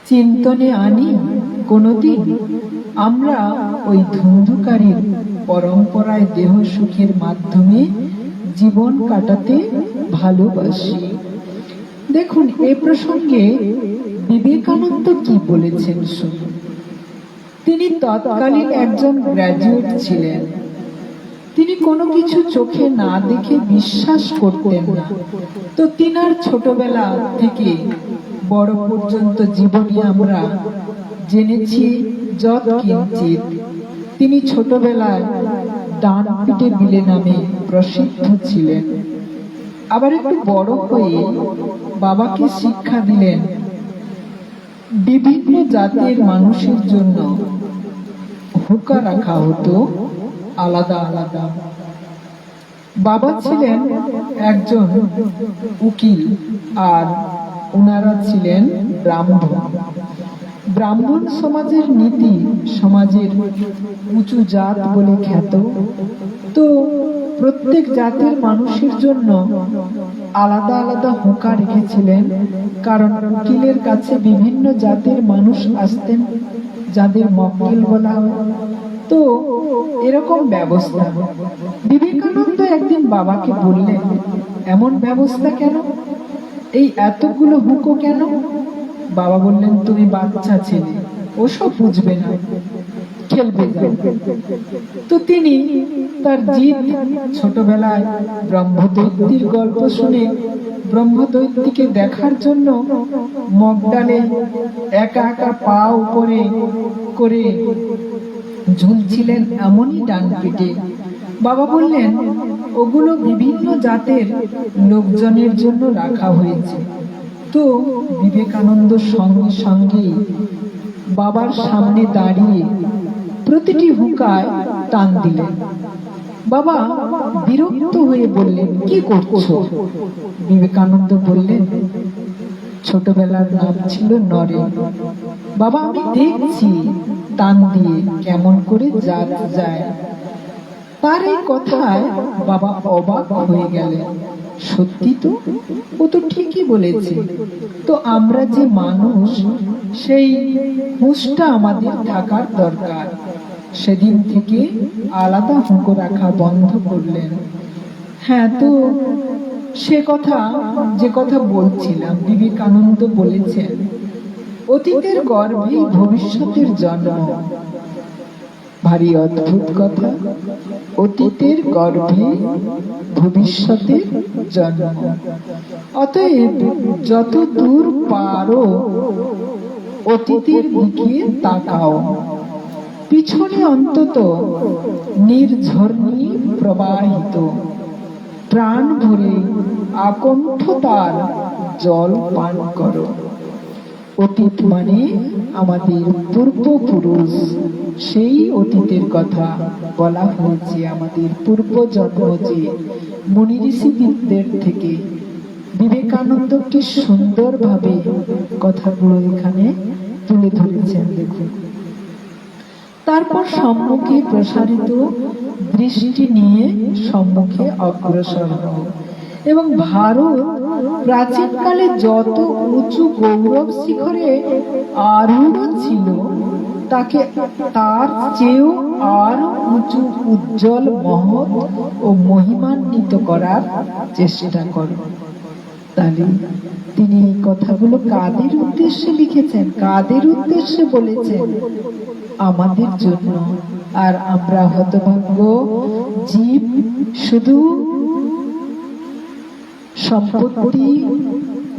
চিন্তনে আনি কোনদিন? আমরা ওই ধুন্ধুকারীর পরম্পরায় দেহ সুখের মাধ্যমে জীবন কাটাতে ভালোবাসি। দেখুন, এ প্রসঙ্গে বিবেকানন্দ কি বলেছেন শুনুন। তিনি তৎকালীন একজন গ্র্যাজুয়েট ছিলেন। তিনি কোনো কিছু চোখে না দেখে বিশ্বাস করতেন না। তো তিনার ছোটবেলা থেকে বড় পর্যন্ত জীবনে আমরা জেনেছি যৎ কিঞ্চিৎ। তিনি ছোটবেলায় ডান পিঠে বিলে নামে প্রসিদ্ধ ছিলেন। আবার একটু বড় হয়ে বাবাকে শিক্ষা দিলেন বিভিন্ন জাতের মানুষের জন্য হুঁকা রাখা হতো আলাদা আলাদা। বাবা ছিলেন একজন উকিল আর ওনারা ছিলেন ব্রাহ্মণ। ব্রাহ্মণ সমাজের নীতি সমাজের উঁচু জাত বলে খ্যাত। তো প্রত্যেক জাতের মানুষের জন্য আলাদা আলাদা হুঁকা রেখেছিলেন, কারণ উকিলের কাছে বিভিন্ন জাতের মানুষ আসতেন, যাদের মক্কেল বলা হয়। তো এরকম ব্যবস্থা। বিবেকানন্দ একদিন বাবাকে বললেন, এমন ব্যবস্থা কেন, এই এতগুলো হুঁকো কেন? বাবা বললেন, তুমি বাচ্চা ছেলে, ওসব বুঝবে না, খেলবে যাও। তো তিনি তার জিদ, ছোটবেলায় ব্রহ্মদৈত্যের গল্প শুনে ব্রহ্মদৈত্যকে দেখার জন্য মগডালে একা একা পা উপরে করে ঝুলছিলেন, এমনই ডান পিঠে। বাবা বললেন, ওগুলো বিভিন্ন জাতের লোকজনের জন্য রাখা হয়েছে। তো বিবেকানন্দ সঙ্গে সঙ্গে বাবার সামনে দাঁড়িয়ে প্রতিটি হুঁকায় টান দিলেন। বাবা বিরক্ত হয়ে বললেন, কি করছো? বিবেকানন্দ বললেন, ছোটবেলার নাম ছিল নরেন। বাবা, আমি দেখছি টান দিয়ে কেমন করে জাত যায়। তার এই কথায় বাবা অবাক হয়ে গেলেন। সত্যি তো, ও তো ঠিকই বলেছে। তো আমরা যে মানুষ, সেই হুঁশটা আমাদের থাকার দরকার। সেদিন থেকে আলাদা হুঁকো রাখা বন্ধ করলেন। হ্যাঁ, তো সে কথা, যে কথা বলছিলাম, বিবেকানন্দ বলেছেন, অতীতের গর্ভেই ভবিষ্যতের জন্ম। ভারী অদ্ভুত কথা। অতীতের গর্ভে ভবিষ্যতের জন্ম। অতএব যত দূর পারো অতীতের দিকে তাকাও, পিছনে অন্তত নির্ঝরণী প্রবাহিত, প্রাণ ভরে আকণ্ঠ তার জল পান করো। অতীত মানে আমাদের পূর্বপুরুষ, সেই অতীতের কথা বলা হয়েছে। আমাদের পূর্বজন্ম যে মুনি ঋষিদের থেকে বিবেকানন্দ কি সুন্দরভাবে কথাগুলো এখানে তুলে ধরেছেন। দেখুন, তারপর সম্মুখে প্রসারিত দৃষ্টি নিয়ে সম্মুখে অগ্রসর হও। এবং ভারত প্রাচীনকালে যত উঁচু গৌরব শিখরে আরূঢ় ছিল, তাকে তার চেয়েও আর উঁচু, উজ্জ্বল, মহৎ ও মহিমান্বিত করার চেষ্টা করো। তাহলে তিনি এই কথাগুলো কাদের উদ্দেশ্যে লিখেছেন, কাদের উদ্দেশ্যে বলেছেন? আমাদের জন্য। আর আমরা হতভাগ্য জীব, শুধু সম্পত্তি,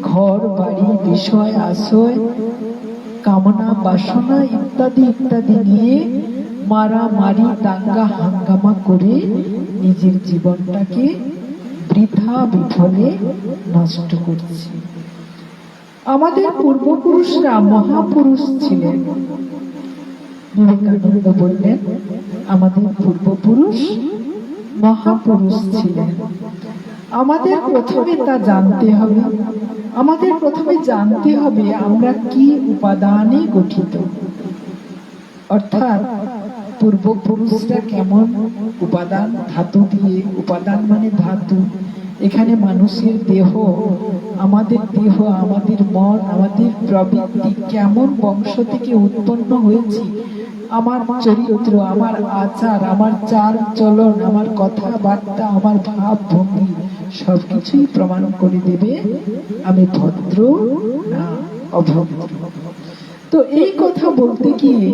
ঘর বাড়ি, বিষয় আশ্রয়, কামনা বাসনা ইত্যাদি ইত্যাদি নিয়ে মারামারি, দাঙ্গা হাঙ্গামা করে নিজের জীবনটাকে বৃথা বিফলে নষ্ট করছি। আমাদের পূর্বপুরুষরা মহাপুরুষ ছিলেন। বিবেকানন্দ বললেন আমাদের পূর্বপুরুষ মহাপুরুষ ছিলেন। আমাদের প্রথমে তা জানতে হবে। আমাদের প্রথমে জানতে হবে আমরা কি উপাদানে গঠিত, অর্থাৎ পূর্বপুরুষরা কেমন উপাদান, ধাতু দিয়ে। উপাদান মানে ধাতু। এখানে মানুষের দেহ, আমাদের দেহ, আমাদের মন, আমাদের প্রবৃত্তি কেমন বংশ থেকে উৎপন্ন হয়েছি, আমার চরিত্র, আমার আচার, আমার চাল চলন, আমার কথাবার্তা, আমার ভাব ভঙ্গি সবকিছুই প্রমাণ করে দেবে আমি ভদ্র না অভদ্র। তো এই কথা বলতে গিয়ে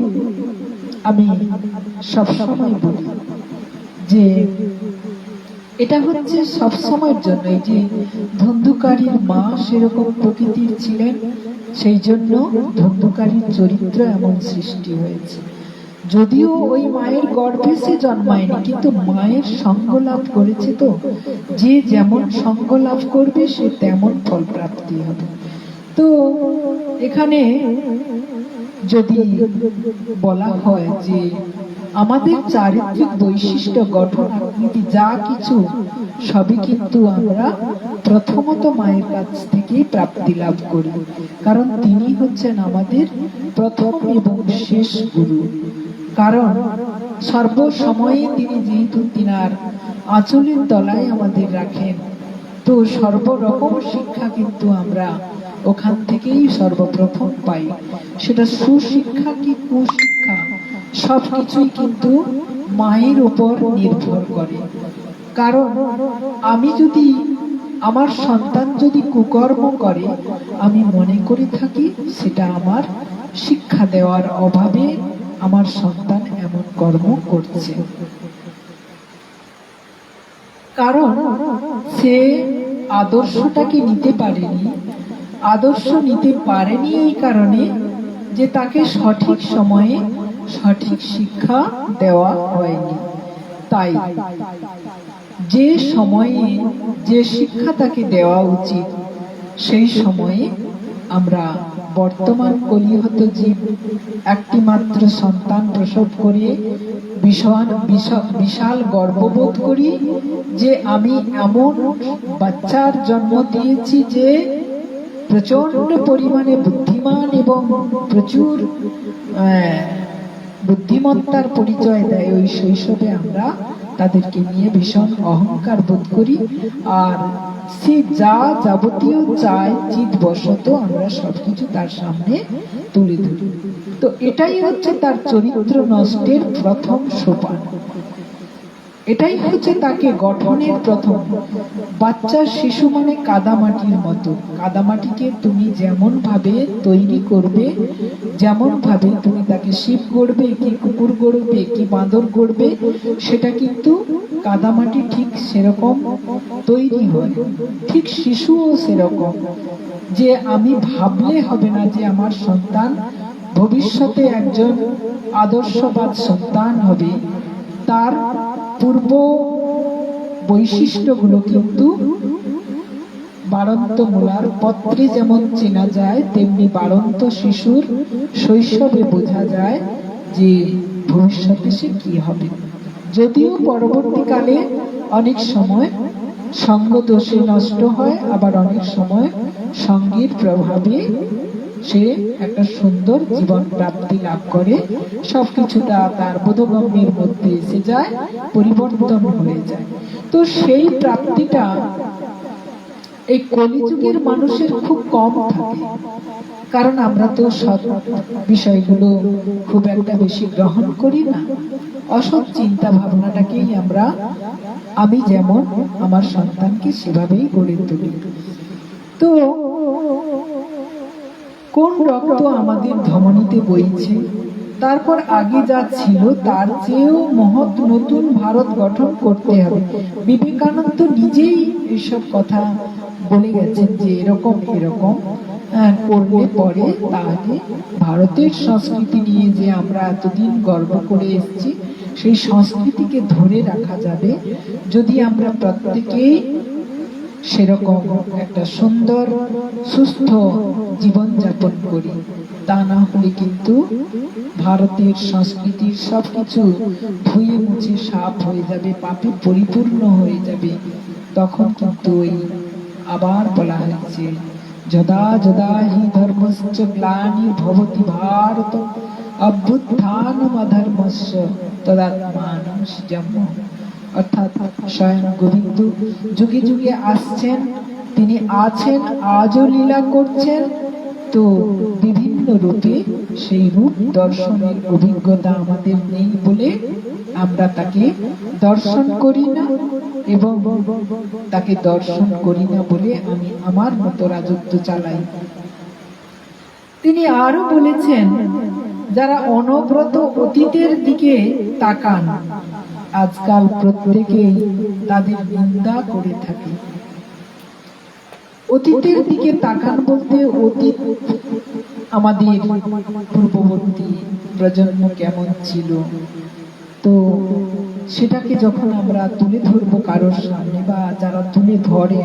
আমি সবসময় বলি যে এটা হচ্ছে সবসময়ের জন্য। এই যে ধন্ধুকারীর মা সেরকম প্রকৃতির ছিলেন, সেই জন্য ধন্ধুকারীর চরিত্র এমন সৃষ্টি হয়েছে। যদিও ওই মায়ের গর্ভে সে জন্মায়নি, কিন্তু মায়ের সঙ্গ লাভ করেছে। তো যে যেমন সঙ্গ লাভ করবে সে তেমন ফল প্রাপ্তি হবে। তো এখানে যদি বলা হয় যে আমাদের চারিত্রিক বৈশিষ্ট্য, গঠন, আকৃতি যা কিছু সবই কিন্তু আমরা প্রথমত মায়ের কাছ থেকেই প্রাপ্তি লাভ করি, কারণ তিনি হচ্ছেন আমাদের প্রথম এবং শেষ গুরু। কারণ সর্বসময়ে তিনি যেহেতু তিনার আঁচলের তলায় আমাদের রাখেন, তো সর্বরকম শিক্ষা কিন্তু আমরা ওখান থেকেই সর্বপ্রথম পাই। সেটা সুশিক্ষা কি কুশিক্ষা, সবকিছুই কিন্তু মায়ের উপর নির্ভর করে। কারণ আমি যদি, আমার সন্তান যদি কুকর্ম করে, আমি মনে করে থাকি সেটা আমার শিক্ষা দেওয়ার অভাবে আমার সন্তান এমন কর্ম করছে। কারণ সে আদর্শটাকে নিতে পারেনি। আদর্শ নিতে পারেনি এই কারণে যে তাকে সঠিক সময়ে সঠিক শিক্ষা দেওয়া হয়নি। তাই যে সময়ে যে শিক্ষা তাকে দেওয়া উচিত, সেই সময়ে আমরা বর্তমান কলিহত জীব একটি মাত্র সন্তান প্রসব করে বিশাল গর্ববোধ করি যে আমি এমন বাচ্চার জন্ম দিয়েছি যে প্রচন্ড পরিমাণে বুদ্ধিমান এবং প্রচুর বুদ্ধিমত্তার পরিচয় দেয়। ওই শৈশবে আমরা তাদেরকে নিয়ে ভীষণ অহংকার বোধ করি, আর সে যা যাবতীয় চায় চিৎবশত আমরা সবকিছু তার সামনে তুলে ধরি। তো এটাই হচ্ছে তার চরিত্র নষ্টের প্রথম সোপান। এটাই হচ্ছে তাকে গঠনের প্রথম। বাচ্চা শিশু মানে কাদামাটির মতো। কাদামাটিকে তুমি যেমন ভাবে তৈরি করবে, যেমন ভাবে তুমি তাকে শিব গড়বে কি কুকুর গড়বে কি বাঁদর গড়বে, সেটা কিন্তু কাদামাটি ঠিক সেরকম তৈরি হয়। ঠিক শিশুও সেরকম, যে আমি ভাবলে হবে না যে আমার সন্তান ভবিষ্যতে একজন আদর্শবাদ সন্তান হবে। তার পূর্ব বৈশিষ্ট্যগুলো কিন্তু বাড়ন্ত মূলার পত্রে যেমন চেনা যায়, তেমনি বাড়ন্ত শিশুর শৈশবে বোঝা যায় যে ভবিষ্যতে সে কি হবে। যদিও পরবর্তীকালে অনেক সময় সঙ্গ দোষে নষ্ট হয়, আবার অনেক সময় সঙ্গীর প্রভাবে সে একটা সুন্দর জীবন প্রাপ্তি লাভ করে, সবকিছুটা তার বোধগম্যের মধ্যে এসে যায়, পরিবর্তন হয়ে যায়। তো সেই প্রাপ্তিটা এই কলিযুগের মানুষের খুব কম থাকে, কারণ আমরা তো সৎ বিষয়গুলো খুব একটা বেশি গ্রহণ করি না। অসৎ চিন্তা ভাবনাটাকেই আমরা, আমি যেমন আমার সন্তানকে সেভাবেই গড়ে তুলি। তো কোন রক্ত আমাদের ধমনীতে বইছে, তারপর আগে যা ছিল তার চেয়েও মহৎ নতুন ভারত গঠন করতে হবে। বিবেকানন্দ নিজেই এইসব কথা বলে গেছেন যে এরকম এরকম করলে পরে তাহলে ভারতের সংস্কৃতি নিয়ে যে আমরা এতদিন গর্ব করে এসেছি, সেই সংস্কৃতিকে ধরে রাখা যাবে যদি আমরা প্রত্যেকেই সেরকম একটা সুন্দর সুস্থ জীবন যাপন করি। তা না হলে কিন্তু ভারতের সংস্কৃতির সবকিছু ধুয়ে মুছে সাফ হয়ে যাবে, পাপে পরিপূর্ণ হয়ে যাবে। তখন কিন্তু ওই আবার বলা হয়েছে যদা যদা হি ধর্মস্য গ্লানির্ভবতি ভারত অভ্যুত্থানম অধর্মস্য তদাত্মানং সৃজম্য। অর্থাৎ স্বয়ং গোবিন্দ যুগে যুগে আসছেন, তিনি আছেন, আজও লীলা করছেন। তো বিভিন্ন রূপে সেই রূপ দর্শনের অভিজ্ঞতা আমাদের নেই বলে আমরা তাকে দর্শন করি না, এবং তাকে দর্শন করি না বলে আমি আমার মতো রাজত্ব চালাই। তিনি আরো বলেছেন, যারা অনবরত অতীতের দিকে তাকান, আজকাল প্রত্যেকেই তাদের নিন্দা করে থাকে। অতীতের দিকে তাকান বলতে অতীত আমাদের পূর্ববর্তী প্রজন্ম কেমন ছিল, তো সেটাকে যখন আমরা তুলে ধরবো কারোর সামনে, বা যারা তুলে ধরে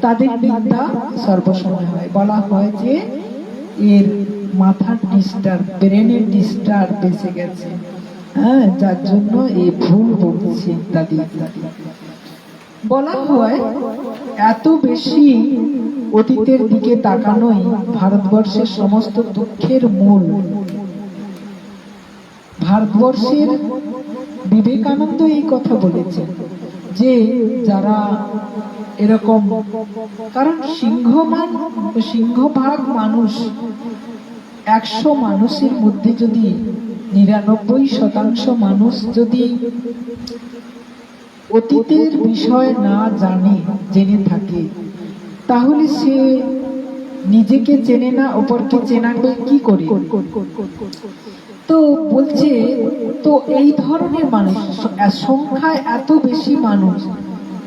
তাদের নিন্দা সর্বসময় হয়। বলা হয় যে এর মাথার ডিস্টার্ব, ব্রেনের ডিস্টার্ব বেঁচে গেছে, হ্যাঁ, যার জন্য এই ভুল বলছে ইত্যাদি ইত্যাদি বলা হয়। এত বেশি অতীতের দিকে তাকানোই ভারতবর্ষের সমস্ত দুঃখের মূল। ভারতবর্ষের বিবেকানন্দ এই কথা বলেছেন যে যারা এরকম, কারণ সিংহভাগ মানুষ, 100 মানুষের মধ্যে যদি 99% মানুষ যদি অতীতের বিষয় না জেনে থাকে, তাহলে সে নিজেকে চেনে না, অপরকে চেনাবে কি করে? তো বলছে, তো এই ধরনের মানুষ সংখ্যায় এত বেশি মানুষ,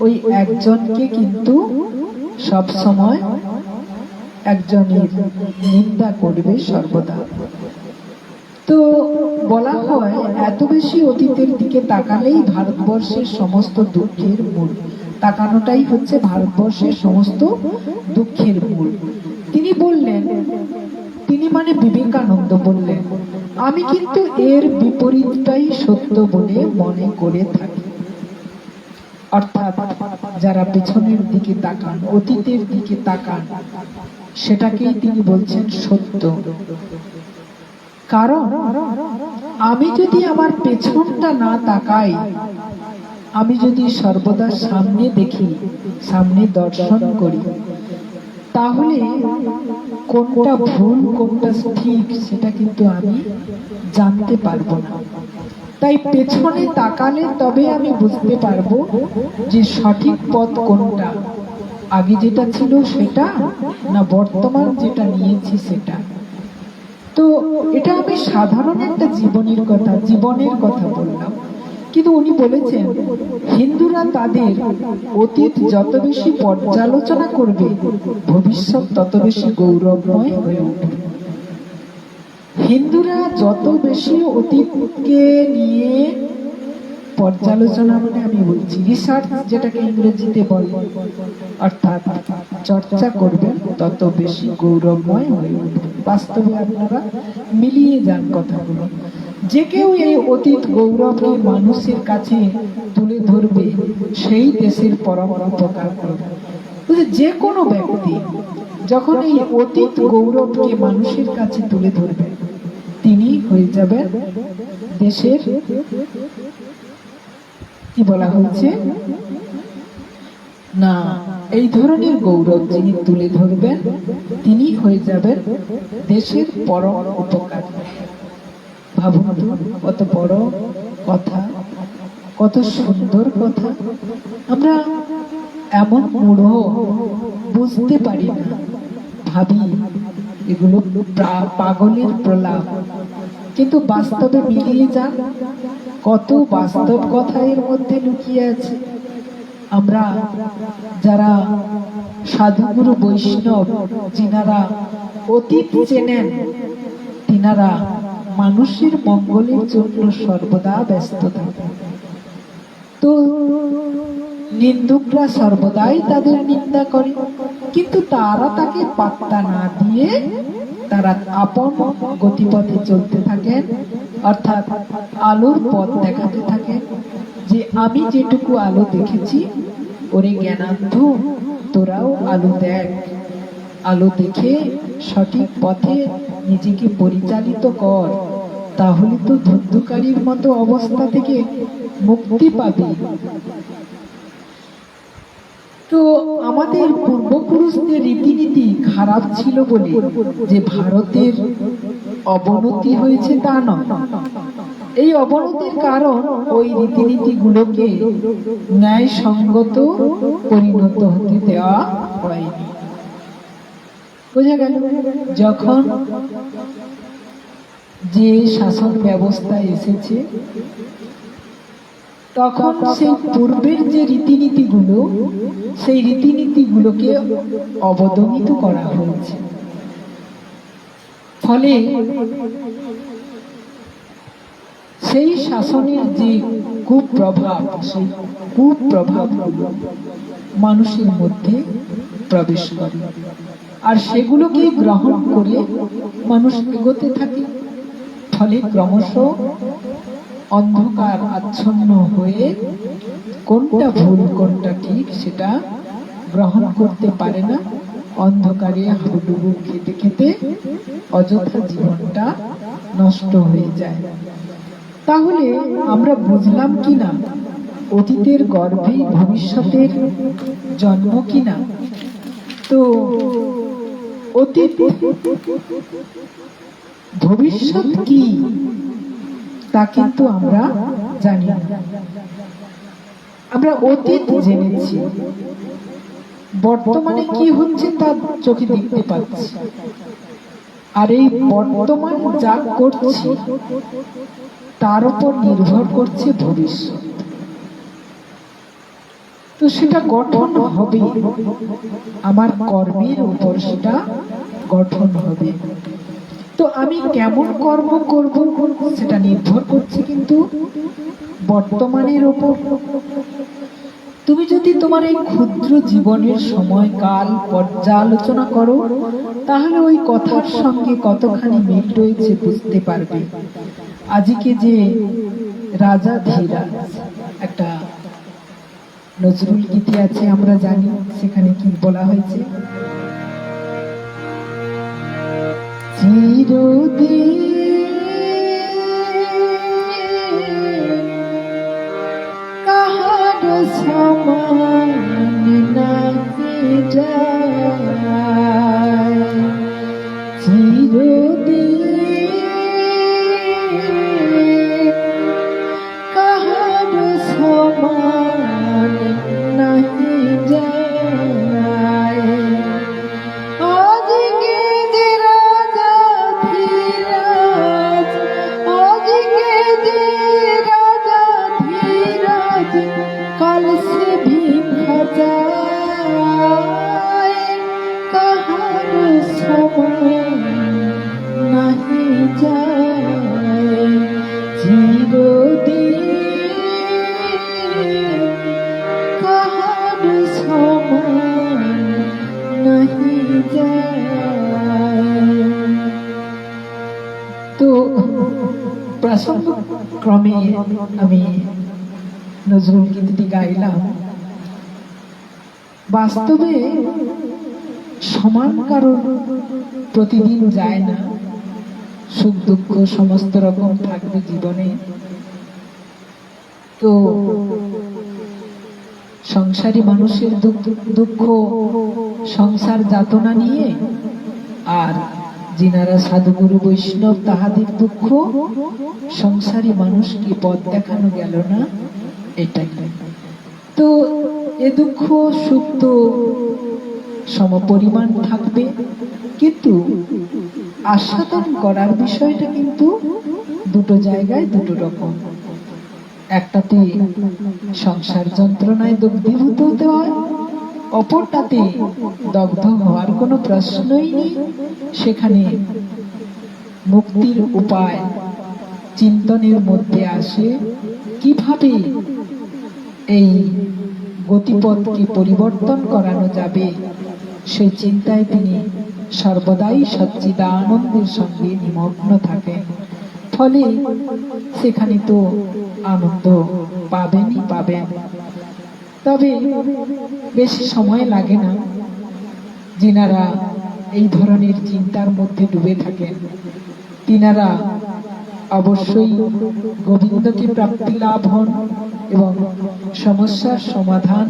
ওই একজনকে কিন্তু সব সময় একজনের নিন্দা করবে সর্বদা। তো বলা হয় এত বেশি অতীতের দিকে তাকালেই ভারতবর্ষের সমস্ত দুঃখের মূল। তাকানোটাই হচ্ছে ভারতবর্ষের সমস্ত দুঃখের মূল। তিনি বললেন, তিনি মানে বিবেকানন্দ বললেন, আমি কিন্তু এর বিপরীতটাই সত্য বলে মনে করে থাকি। অর্থাৎ যারা পেছনের দিকে তাকান, অতীতের দিকে তাকান, সেটাকেই তিনি বলছেন সত্য। কারণ আমি যদি আমার পেছনটা না তাকাই, আমি যদি সর্বদা সামনে দেখি, সামনে দর্শন করি, তাহলে কোনটা ভুল কোনটা ঠিক সেটা কিন্তু আমি জানতে পারবো না। তাই পেছনে তাকালে তবে আমি বুঝতে পারবো যে সঠিক পথ কোনটা, আগে যেটা ছিল সেটা না বর্তমান যেটা নিয়েছি সেটা। তো এটা আমি সাধারণ একটা জীবনের কথা বললাম, কিন্তু উনি বলেছেন হিন্দুরা তাদের অতীত যত বেশি পর্যালোচনা করবে ভবিষ্যৎ তত বেশি গৌরবময় হয়ে উঠবে। হিন্দুরা যত বেশি অতীতকে নিয়ে পর্যালোচনা, মানে আমি বলছি রিসার্চ যেটাকে ইংরেজিতে বলে, অর্থাৎ চর্চা করবেন তত বেশি গৌরবময় হয়ে উঠবে। বাস্তবে আপনারা মিলিয়ে যান কথাগুলো। যে কেউ এই অতীত গৌরবকে মানুষের কাছে তুলে ধরবে সেই দেশের পরম উপকার করবে। যে কোনো ব্যক্তি যখন এই অতীত গৌরবকে মানুষের কাছে তুলে ধরবে তিনি হয়ে যাবেন দেশের, কি বলা হয়েছে না, এই ধরনের গৌরব যিনি তুলে ধরবেন তিনি হয়ে যাবেন দেশের পরম উপকার। ভাবুন কত বড় কথা, কত সুন্দর কথা। আমরা এমন মূঢ়, বুঝতে পারি না, ভাবি এগুলো পাগলের প্রলাপ, কিন্তু বাস্তবে মিলিয়ে যান কত বাস্তব কথা এর মধ্যে লুকিয়ে আছে। আমরা যারা সাধুগুরু বৈষ্ণব যিনারা অতীত চেনেন তিনারা মানুষের মঙ্গলের জন্য সর্বদা ব্যস্ত থাকেন। তো নিন্দুকরা সর্বদাই তাদের নিন্দা করে, কিন্তু তারা তাকে পাত্তা না দিয়ে তারা আপন গতিপথে চলতে থাকেন, অর্থাৎ আলোর পথ দেখাতে থাকেন যে আমি যেটুকু আলো দেখেছি, ওরে জ্ঞানান্ধ তোরাও আলো দেখ, আলো দেখে সঠিক পথে নিজেকে পরিচালিত কর, তাহলে তো ধুন্ধুকারীর মতো অবস্থা থেকে মুক্তি পাবি। তো আমাদের পূর্বপুরুষদের রীতিনীতি খারাপ ছিল বলে যে ভারতের অবনতি হয়েছে তা নয়। এই অবনতির কারণ ওই রীতিনীতিগুলোকে ন্যায়সঙ্গত পরিণত হতে দেওয়া হয়নি। বোঝা গেল যখন যে শাসন ব্যবস্থা এসেছে তখন সেই পূর্বের যে রীতিনীতিগুলো, সেই রীতিনীতিগুলোকে অবদমিত করা হয়েছে। ফলে সেই শাসনের যে কুপ্রভাব, সেই কুপ্রভাব মানুষের মধ্যে প্রবেশ করে, আর সেগুলোকে গ্রহণ করে মানুষ এগোতে থাকে। ফলে ক্রমশ অন্ধকার আচ্ছন্ন হয়ে কোনটা ভুল কোনটা ঠিক সেটা গ্রহণ করতে পারে না। অন্ধকারে হাবুডুবু খেতে খেতে অযথা জীবনটা নষ্ট হয়ে যায়। তাহলে আমরা বুঝলাম কিনা অতীতের গর্ভে ভবিষ্যতের জন্ম কিনা? তো অতীত ভবিষ্যৎ কি তা কিন্তু আমরা জানি না। আমরা অতীত জেনেছি, বর্তমানে কি হচ্ছে তা চোখে দেখতে পাচ্ছি, আর এই বর্তমান যা করছি তার উপর নির্ভর করছে ভবিষ্যৎ। তো সেটা গঠন হবে আমার কর্মের উপর, সেটা গঠন হবে। তো আমি কেমন কর্ম করব সেটা নির্ভর করছে কিন্তু বর্তমানের উপর। তুমি যদি তোমার এই ক্ষুদ্র জীবনের সময়কাল পর্যালোচনা করো তাহলে ওই কথার সঙ্গে কতখানি মিল রয়েছে বুঝতে পারবে। আজকে যে রাজা ধীরাজ একটা নজরুল গীতি আছে আমরা জানি, সেখানে কি বলা হয়েছে, চিরদিন কাহার সমান নাহি যায়, চিরদিন যায়। তো প্রসঙ্গ ক্রমে আমি নজরুল গীতিটি গাইলাম। বাস্তবে সমান কারণ প্রতিদিন যায় না, সুখ দুঃখ সমস্ত রকম থাকবে জীবনে। তো সংসারী মানুষের দুঃখ সংসার যাতনা নিয়ে, আর যিনারা সাধুগুরু বৈষ্ণব তাহাদের দুঃখ সংসারী মানুষকে পথ দেখানো গেল না, এটাই। তো এ দুঃখ সুখ তো সমপরিমাণ থাকবে, কিন্তু আস্বাদন করার বিষয়টা কিন্তু দুটো জায়গায় দুটো রকম। একটাতে সংসার যন্ত্রণায় দগ্ধীভূত হতে হয়, অপরটাতে দগ্ধ হওয়ার কোনো প্রশ্নই নেই। সেখানে মুক্তির উপায় চিন্তনের মধ্যে আসে, কিভাবে এই গতিপথকে পরিবর্তন করানো যাবে, সেই চিন্তায় তিনি সর্বদাই সচ্চিদানন্দের সঙ্গে নিমগ্ন থাকেন। ফলে সেখানে তো আনন্দ পাবেনই পাবেন। তবে বেশি সময় লাগে না। যিনারা এই ধরনের চিন্তার মধ্যে ডুবে থাকেন, তিনারা অবশ্যই গোবিন্দকে প্রাপ্তি লাভ হন এবং সমস্যার সমাধান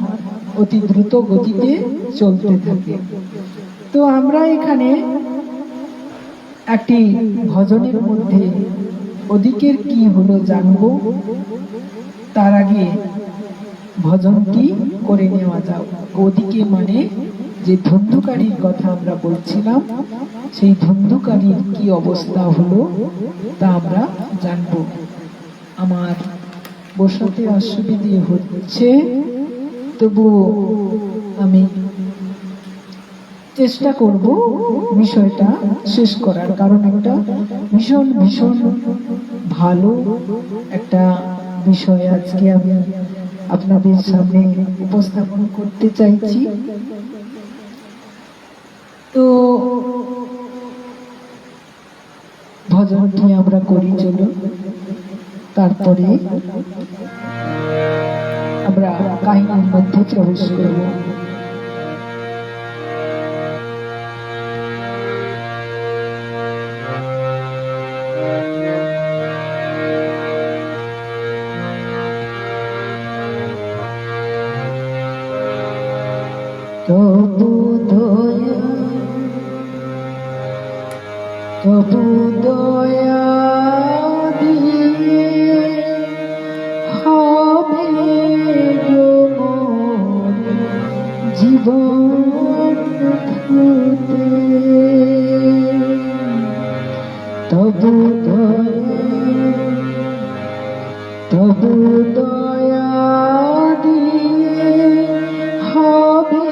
অতি দ্রুত গতিতে চলতে থাকে। তো আমরা এখানে একটি ভজনের মধ্যে ওদিকের কি হলো জানবো, তার আগে ভজনটি করে নেওয়া যাও। ওদিকে মানে যে ধুন্ধুকারীর কথা আমরা বলছিলাম, সেই ধুন্ধুকারীর কি অবস্থা হলো তা আমরা জানবো। আমার বসাতে অসুবিধে হচ্ছে, তবুও আমি চেষ্টা করব বিষয়টা শেষ করার, কারণ একটা ভীষণ ভীষণ ভালো একটা বিষয় আজকে আমি আপনাদের সামনে উপস্থাপন করতে চাইছি। তো ভজনটি আমরা করি চলুন, তারপরে আমরা কাহিনীর মধ্যে প্রবেশ করব। তবু দয়া দিয়ে হবে জীবন ধুতে, তবু দয়া দিয়ে হবে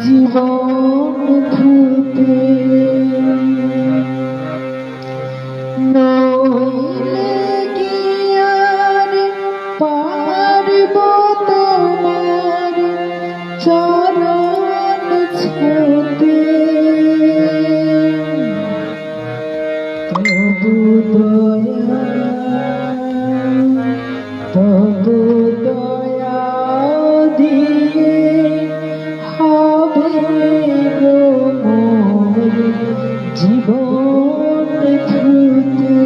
জীবন ধুতে, নইলে গিয়ার পারব তোমার চরণ ছুঁতে, তবু দয়া দিয়ে হবে জীবন ধুতে।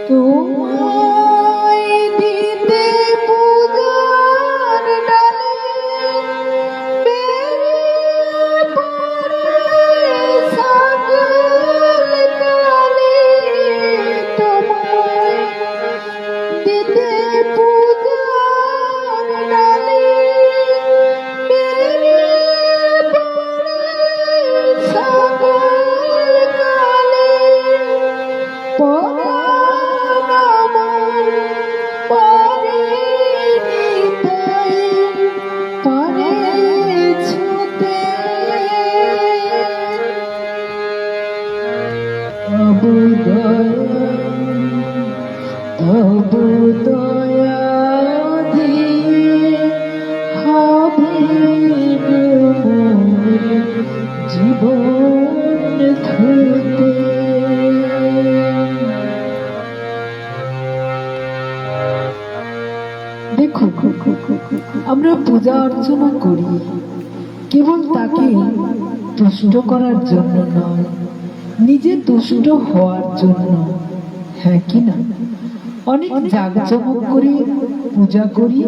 তোমায় দিতে পূজার ডালে বেরিয়ে পড়ে সকল কালে, তোমায় দিতে পূজার ডালে বেরিয়ে পড়ে সকল কালে, পরাণ আমার পারে আমরা পূজা অর্চনা করি কেবল তাকে তুষ্ট করার জন্য নয়, নিজে তুষ্ট হওয়ার জন্য, হ্যাঁ কি না? অনেক জাঁকজমক করে পূজা করি,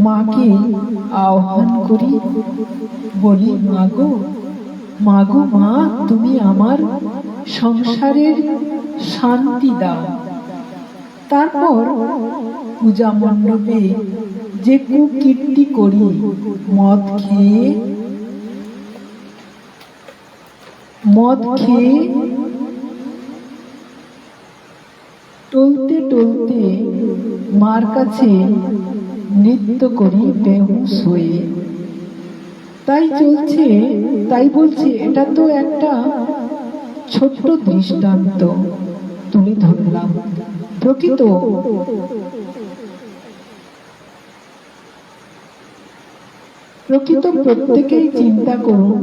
মাকে আহ্বান করি, বলি মাগো মাগো মা, তুমি আমার সংসারের শান্তি দাও। তারপর পূজা মণ্ডপে যে কুকীর্তি করি, মদ খেয়ে টলতে টলতে মার কাছে নৃত্য করি বেহুশ হয়ে। তাই বলছে, এটা তো একটা ছোট্ট দৃষ্টান্ত তুলে ধরলাম। প্রকৃত প্রত্যেকেই চিন্তা করুন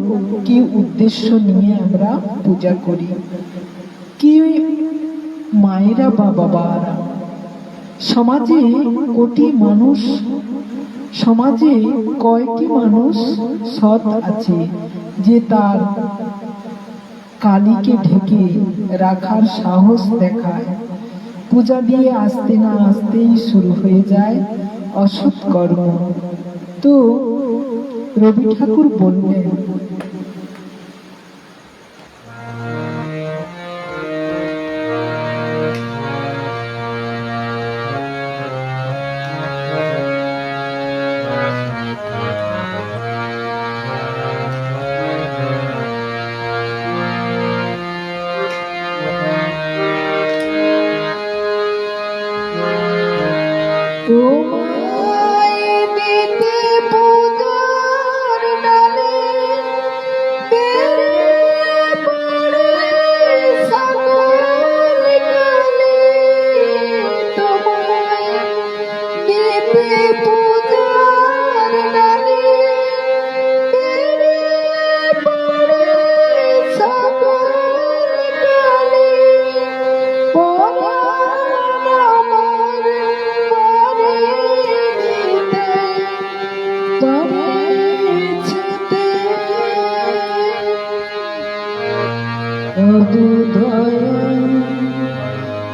কি উদ্দেশ্য নিয়ে আমরা পূজা করি। কি মায়েরা বা বাবারা, সমাজে কয়টি মানুষ সৎ আছে যে তার কালীকে ঢেকে রাখার সাহস দেখায়? পূজা দিয়ে আসতে না আসতেই শুরু হয়ে যায় অসৎ কর্ম। তো রবি ঠাকুর বললেন,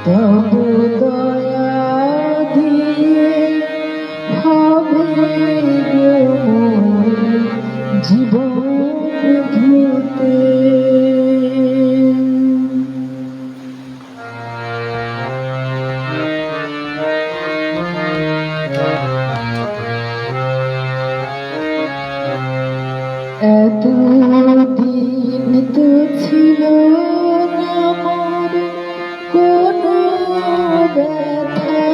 তবু দয়া দিয়ে হবে জীবন ধুতে। এতদিন তো ছিল না মোর কোনো ব্যথা,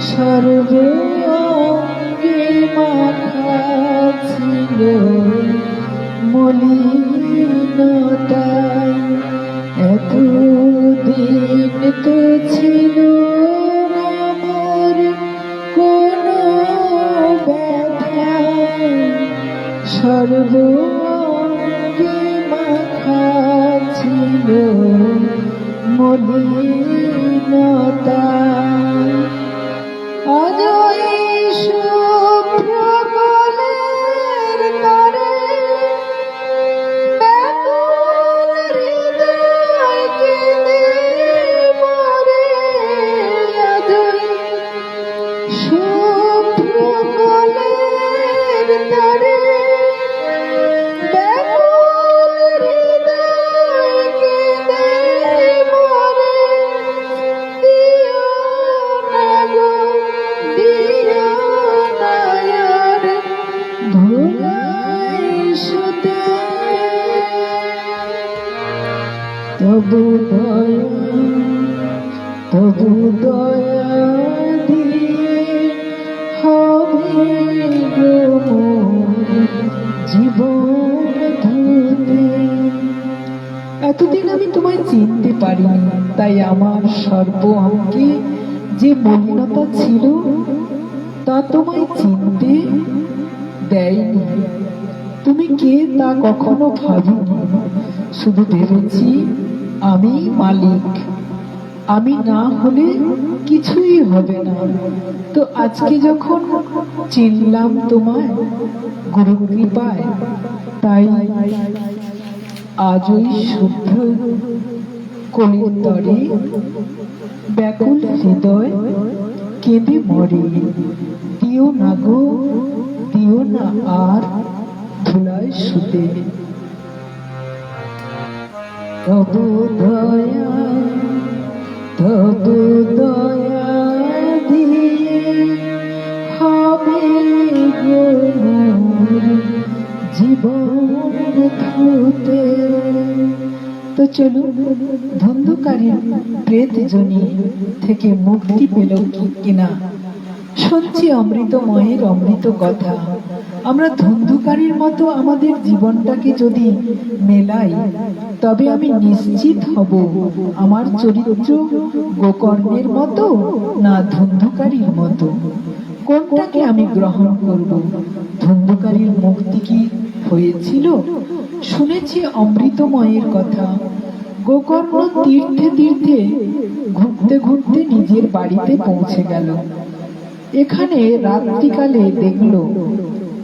সর্বঙ্গে মাখা ছিল মলিনতা। এতদিন তো ছিল না মোর কোনো ব্যথা, সর্বঙ্গে মাখা ছিল মলিনতা। আজ এই শুভ্র কোলের তরে ব্যাকুল হৃদয় কেঁদে মরে। আজ এই শুভ্র কোলের তরে তবু দয়া দিয়ে হবে জীবন ধুতে। এতদিন আমি তোমায় চিনতে পারিনি, তাই আমার সর্বঙ্গে যে মলিনতা ছিল তা তোমায় চিনতে দেয়নি। তুমি কে তা কখনো ভাবিনি, শুধু ভেবেছি আমি মালিক, আমি না হলে কিছুই হবে না। তো আজকে যখন চিনলাম তোমায় গুরু কৃপায়, তাই আজই শুভ্র কলির তরে ব্যাকুল হৃদয় কেঁদে মরে। দিও না গো, দিও না আর ধুলায় শুতে। তবু দয়া, তবু দয়া দিয়ে হবে গো জীবন ধুতে। তো চলুন ধন্ধকারীর প্রেতজনী থেকে মুক্তি পেল কিনা শুনছি অমৃতময়ের অমৃত কথা। আমরা ধন্ধকারীর মতো আমাদের জীবনটাকে যদি মেলাই, তবে আমি নিশ্চিত হব আমার চরিত্র গোকর্ণের মতো না ধন্ধকারীর মতো। কোনটাকে আমি গ্রহণ করব? ধন্ধকারীর মুক্তি কি হয়েছিল? শুনেছি অমৃতময়ের কথা। গোকর্ণ তীর্থে তীর্থে ঘুরতে ঘুরতে নিজের বাড়িতে পৌঁছে গেল। এখানে রাত্রিকালে দেখল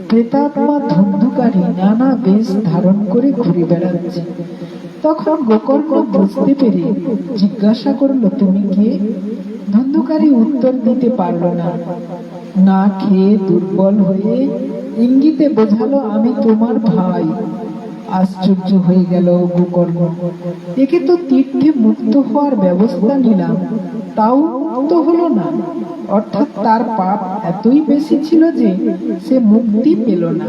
প্রেতাত্মা ধন্ধকারী নানা বেশ ধারণ করে ঘুরে বেড়াচ্ছে। তখন গোকর্ণ বুঝতে পেরে জিজ্ঞাসা করলো, তুমি কে? ধন্ধকারী উত্তর দিতে পারল না। না খেয়ে দুর্বল হয়ে ইঙ্গিতে বোঝালো, আমি তোমার ভাই। আশ্চর্য হয়ে গেল গোকর্ণ। একে তো তীর্থে মুক্ত হওয়ার ব্যবস্থা নিলাম, তাও মুক্ত হলো না। অর্থাৎ তার পাপ এতই বেশি ছিল যে সে মুক্তি পেল না।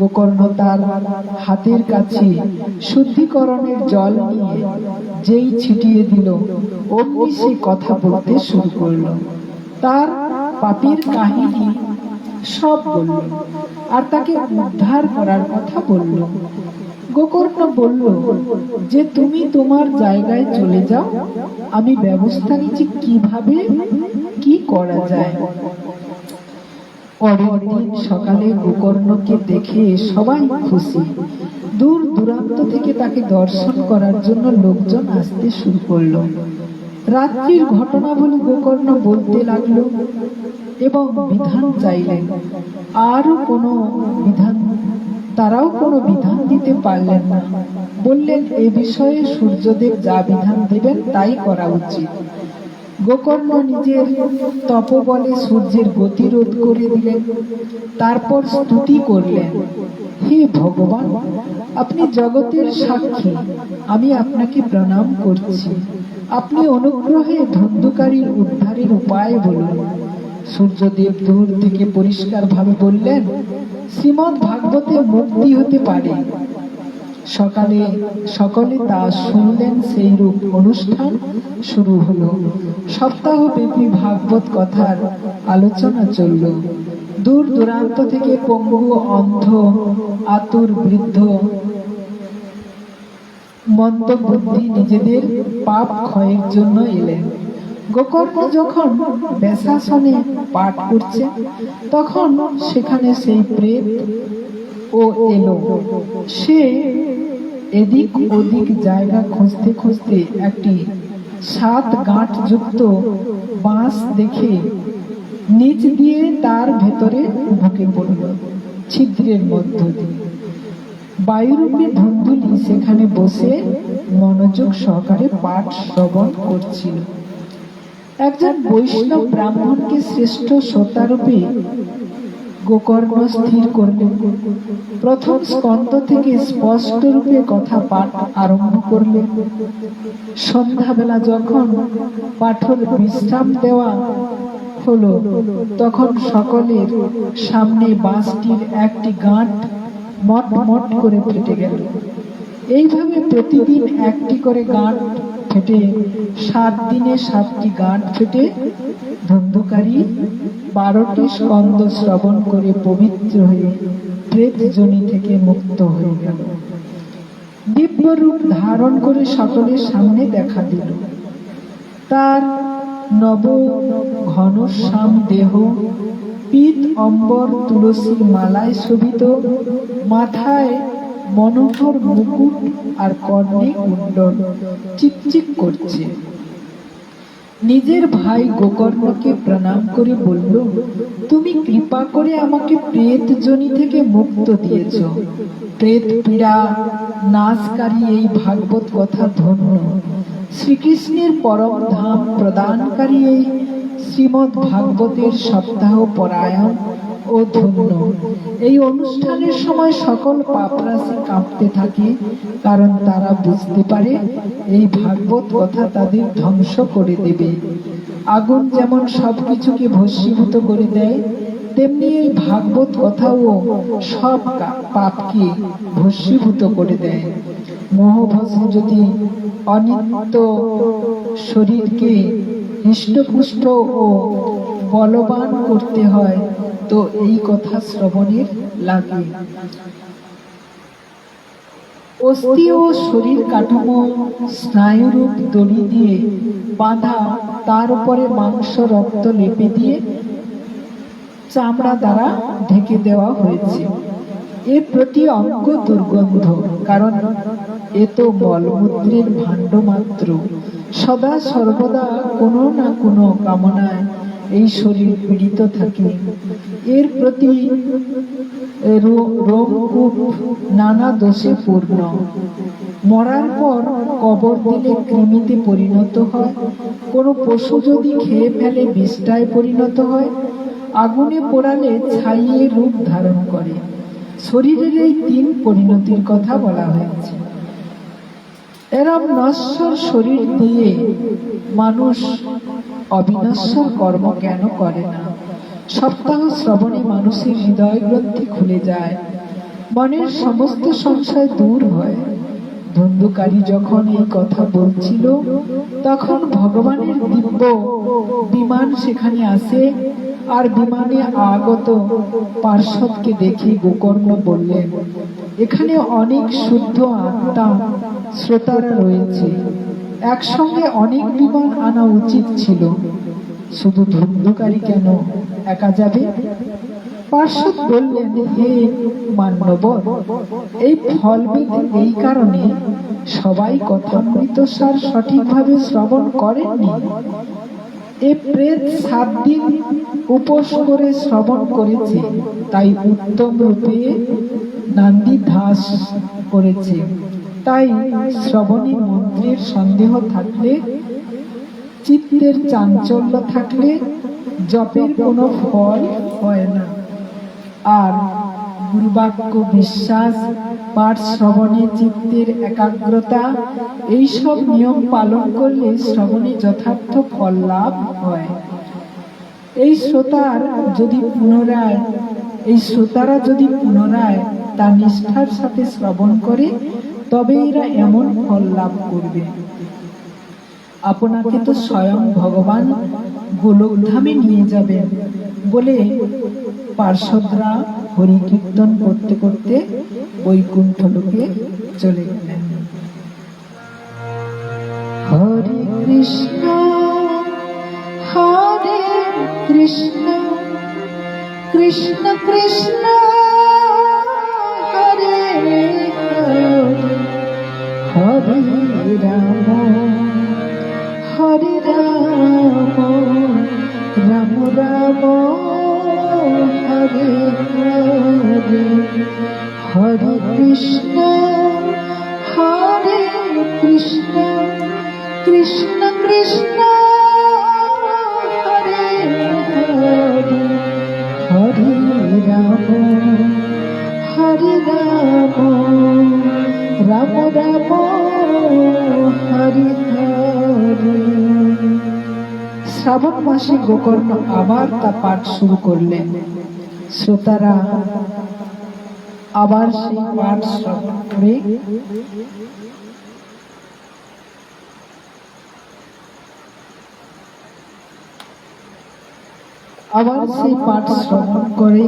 গোকর্ণ তার হাতের কাছে শুদ্ধিকরণের জল নিয়ে যেই ছিটিয়ে দিল, অমনি সে কথা বলতে শুরু করলো। তার পাপের কাহিনী সব বলল আর তাকে উদ্ধার করার কথা বলল। গোকর্ণ বলল যে তুমি তোমার জায়গায় চলে যাও, আমি ব্যবস্থা নিচ্ছি কিভাবে কি করা যায়। পরের দিন সকালে গোকর্ণকে দেখে সবাই খুশি। দূর দূরান্ত থেকে তাকে দর্শন করার জন্য লোকজন আসতে শুরু করলো। রাত্রির ঘটনা বলে গোকর্ণ বলতে লাগলো এবং বিধান চাইলেন। আরো কোনো বিধান, তারাও কোনো বিধান দিতে পারলেন না। বললেন, এ বিষয়ে সূর্যদেব যা বিধান দেবেন তাই করা উচিত। গোকর্ণ নিজের তপবলে সূর্যের গতিরোধ করে দিলেন। তারপর স্তুতি করলেন, হে ভগবান, আপনি জগতের সাক্ষী, আমি আপনাকে প্রণাম করছি। আপনি অনুগ্রহে ধন্ধকারীর উদ্ধারের উপায় বলুন। সূর্যদেব দূর থেকে পরিষ্কার ভাবে বললেন, শ্রীমদ্ ভাগবতে মুক্তি হতে পারে। সকালে সকলে তা শুনলেন। সেই রূপ অনুষ্ঠান শুরু হলো। সপ্তাহব্যাপী ভাগবত কথার আলোচনা চলল। দূর দূরান্ত থেকে পঙ্গু, অন্ধ, আতুর, বৃদ্ধ, মন্দবুদ্ধি নিজেদের পাপ ক্ষয়ের জন্য এলেন। গোকর্ণ যখন ব্যাসাসনে পাঠ করছে, তখন সেখানে সেই প্রেত ও এলো। সে এদিক ওদিক জায়গা খুঁজতে খুঁজতে একটি 7 গাঁট যুক্ত বাঁশ দেখে নিচ দিয়ে তার ভেতরে ঢুকে পড়ল ছিদ্রের মধ্য দিয়ে। বায়ুরূপী ধুন্দুলি সেখানে বসে মনোযোগ সহকারে পাঠ শ্রবণ করছিল। একজন বৈষ্ণব ব্রাহ্মণকে শ্রেষ্ঠ শ্রোতারূপে গোকর্ণ স্থির করলেন। প্রথম স্কন্ধ থেকে স্পষ্ট রূপে কথা পাঠ আরম্ভ করলেন। সন্ধ্যাবেলা যখন পাঠর বিশ্রাম দেওয়া হলো, তখন সকলের সামনে বাঁশটির একটি গাঁট মট মট করে ফেটে গেল। এইভাবে প্রতিদিন একটি করে গাঁট ফেটে 7 দিনে 7টি গাঁট ফেটে ধন্ধকারী 12টি স্কন্ধ শ্রবণ করে পবিত্র হয়ে প্রেতজনী থেকে মুক্ত হয়ে গেল। দিব্য রূপ ধারণ করে সকলের সামনে দেখা দিল। তার নব ঘনশ্যাম দেহ, পীত অম্বর তুলসীর মালায় শোভিত, মাথায় মনোহর মুকুট আর কর্ণে কুণ্ডল চিকচিক করছে। নিজের ভাই গোকর্ণকে প্রণাম করে বলল, তুমি কৃপা করে আমাকে প্রেত যোনি থেকে মুক্ত দিয়েছ। প্রেত পীড়া নাশকারী এই ভাগবত কথা ধন্য। শ্রীকৃষ্ণের পরম ধাম প্রদানকারী এই শ্রীমদ্ ভাগবতের সপ্তাহ পরায়ণ ও ধন্য। এই অনুষ্ঠানের সময় সকল পাপরাশি কাঁপতে থাকে, কারণ তারা বুঝতে পারে এই ভাগবত কথা তাদের ধ্বংস করে দেবে। আগুন যেমন সবকিছুকে ভস্মীভূত করে দেয়, তেমনি এই ভাগবত কথাও সব পাপকে ভস্মীভূত করে দেয়। মোহভস্ম যদি অনিত্য শরীরকে হৃষ্টপুষ্ট ও বলবান করতে হয়, তো এই কথা শ্রবণের লাগে। অস্থি ও শরীর কাঠামো স্নায়ুরূপ দড়ি দিয়ে বাঁধা, তার উপরে মাংস রক্ত লেপে দিয়ে চামড়া দ্বারা ঢেকে দেওয়া হয়েছে। এর প্রতি অঙ্গ দুর্গন্ধ, কারণ এ তো মলমূত্রের ভাণ্ড মাত্র। সদা সর্বদা কোনো না কোনো কামনায় এই শরীর পীড়িত থাকে। এর প্রতি রোমকূপ নানা দোষে পূর্ণ। মরার পর কবর দিলে কৃমিতে পরিণত হয়, কোনো পশু যদি খেয়ে ফেলে বিষ্ঠায় পরিণত হয়, আগুনে পোড়ালে ছাইয়ে রূপ ধারণ করে। শরীরের এই তিন পরিণতির কথা বলা হয়েছে। এরম নশ্বর শরীর দিয়ে মানুষ অবিনশ্বর কর্ম কেন করে না? সপ্তাহ শ্রবণে মানুষের হৃদয় গ্রন্থি খুলে যায়, মনের সমস্ত সংশয় দূর হয়। ধুন্ধুকারী যখন এই কথা বলছিল, তখন ভগবানের দিব্য বিমান সেখানে আসে, আর বিমানে আগত পার্শ্বদকে দেখে গোকর্ণ বললেন, এখানে অনেক শুদ্ধ আত্মা শ্রোতারা রয়েছে, একসঙ্গে অনেক বিমান আনা উচিত ছিল, শুধু ধুন্ধুকারী কেন একা যাবে? পার্শ্বদ বললেন, হে মান্যবর, এই ফলবিদ এই কারণে সবাই কথামৃত সার সঠিকভাবে শ্রবণ করেননি। এ প্রেত 7 দিন উপোস করে শ্রবণ করেছে, তাই উত্তম রূপে নান্দি ধাস করেছে। তাই শ্রবণে মন্ত্রের সন্দেহ থাকলে, চিত্তের চাঞ্চল্য থাকলে জপের কোনো ফল হয় না। আর গুরুবাক্য বিশ্বাস, পাঠ শ্রবণে চিত্তের একাগ্রতা, এইসব নিয়ম পালন করলে শ্রবণে যথার্থ ফল লাভ হয়। এই শ্রোতারা যদি পুনরায় তার নিষ্ঠার সাথে শ্রবণ করে, তবে এরা এমন ফল লাভ করবে। আপনাকে তো স্বয়ং ভগবান গোলকধামে নিয়ে যাবেন বলে পার্শ্বদরা হরি কীর্তন করতে করতে বৈকুণ্ঠ লোকে চলে গেলেন। হরে কৃষ্ণ হরে কৃষ্ণ কৃষ্ণ কৃষ্ণ হরে হরে, হরে রাম হরে রাম, রাম রাম হরে হরে, হরে কৃষ্ণ হরে কৃষ্ণ কৃষ্ণ কৃষ্ণ হরে হরে, হরে রাম হরে রাম, রাম রাম হরে হরে। শ্রাবণ মাসে গোকর্ণ আবার তা পাঠ শুরু করলেন। শ্রোতারা আবার সেই পাঠ শ্রবণ করে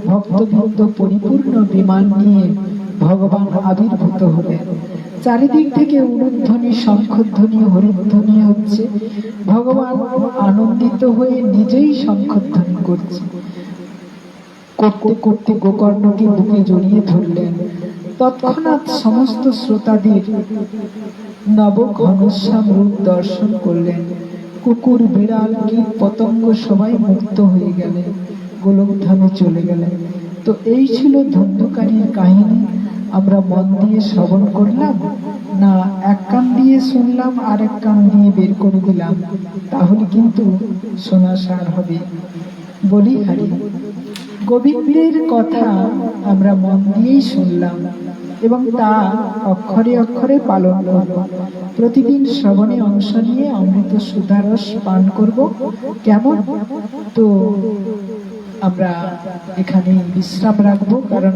ভক্তবৃন্দ পরিপূর্ণ বিমান নিয়ে ভগবান আবির্ভূত হলেন। চারিদিক থেকে উলুধ্বনি, শঙ্খধ্বনি, হরিধ্বনি হচ্ছে। ভগবান আনন্দিত হয়ে নিজেই শঙ্খধ্বনি করছে। করতে করতে গোকর্ণকে বুকে জড়িয়ে ধরলেন। তৎক্ষণাৎ সমস্ত শ্রোতাদের নব ঘনশ্যাম রূপ দর্শন করলেন। কুকুর, বিড়াল, কীট পতঙ্গ সবাই মুক্ত হয়ে গেলেন, গোলকধামে চলে গেলেন। তো এই ছিল ধুন্ধুকারীর কাহিনী। আমরা মন দিয়ে শ্রবণ করলাম, না এক কান দিয়ে শুনলাম আর এক কান দিয়ে বের করে দিলাম, তাহলে কিন্তু শোনা সার হবে। বলি হারি, গোবিন্দের কথা আমরা মন দিয়েই শুনলাম এবং তা অক্ষরে অক্ষরে পালন করব। প্রতিদিন শ্রবণে অংশ নিয়ে অমৃত সুধারস পান করব। কেমন? তো আমরা এখানে বিশ্রাম রাখবো, কারণ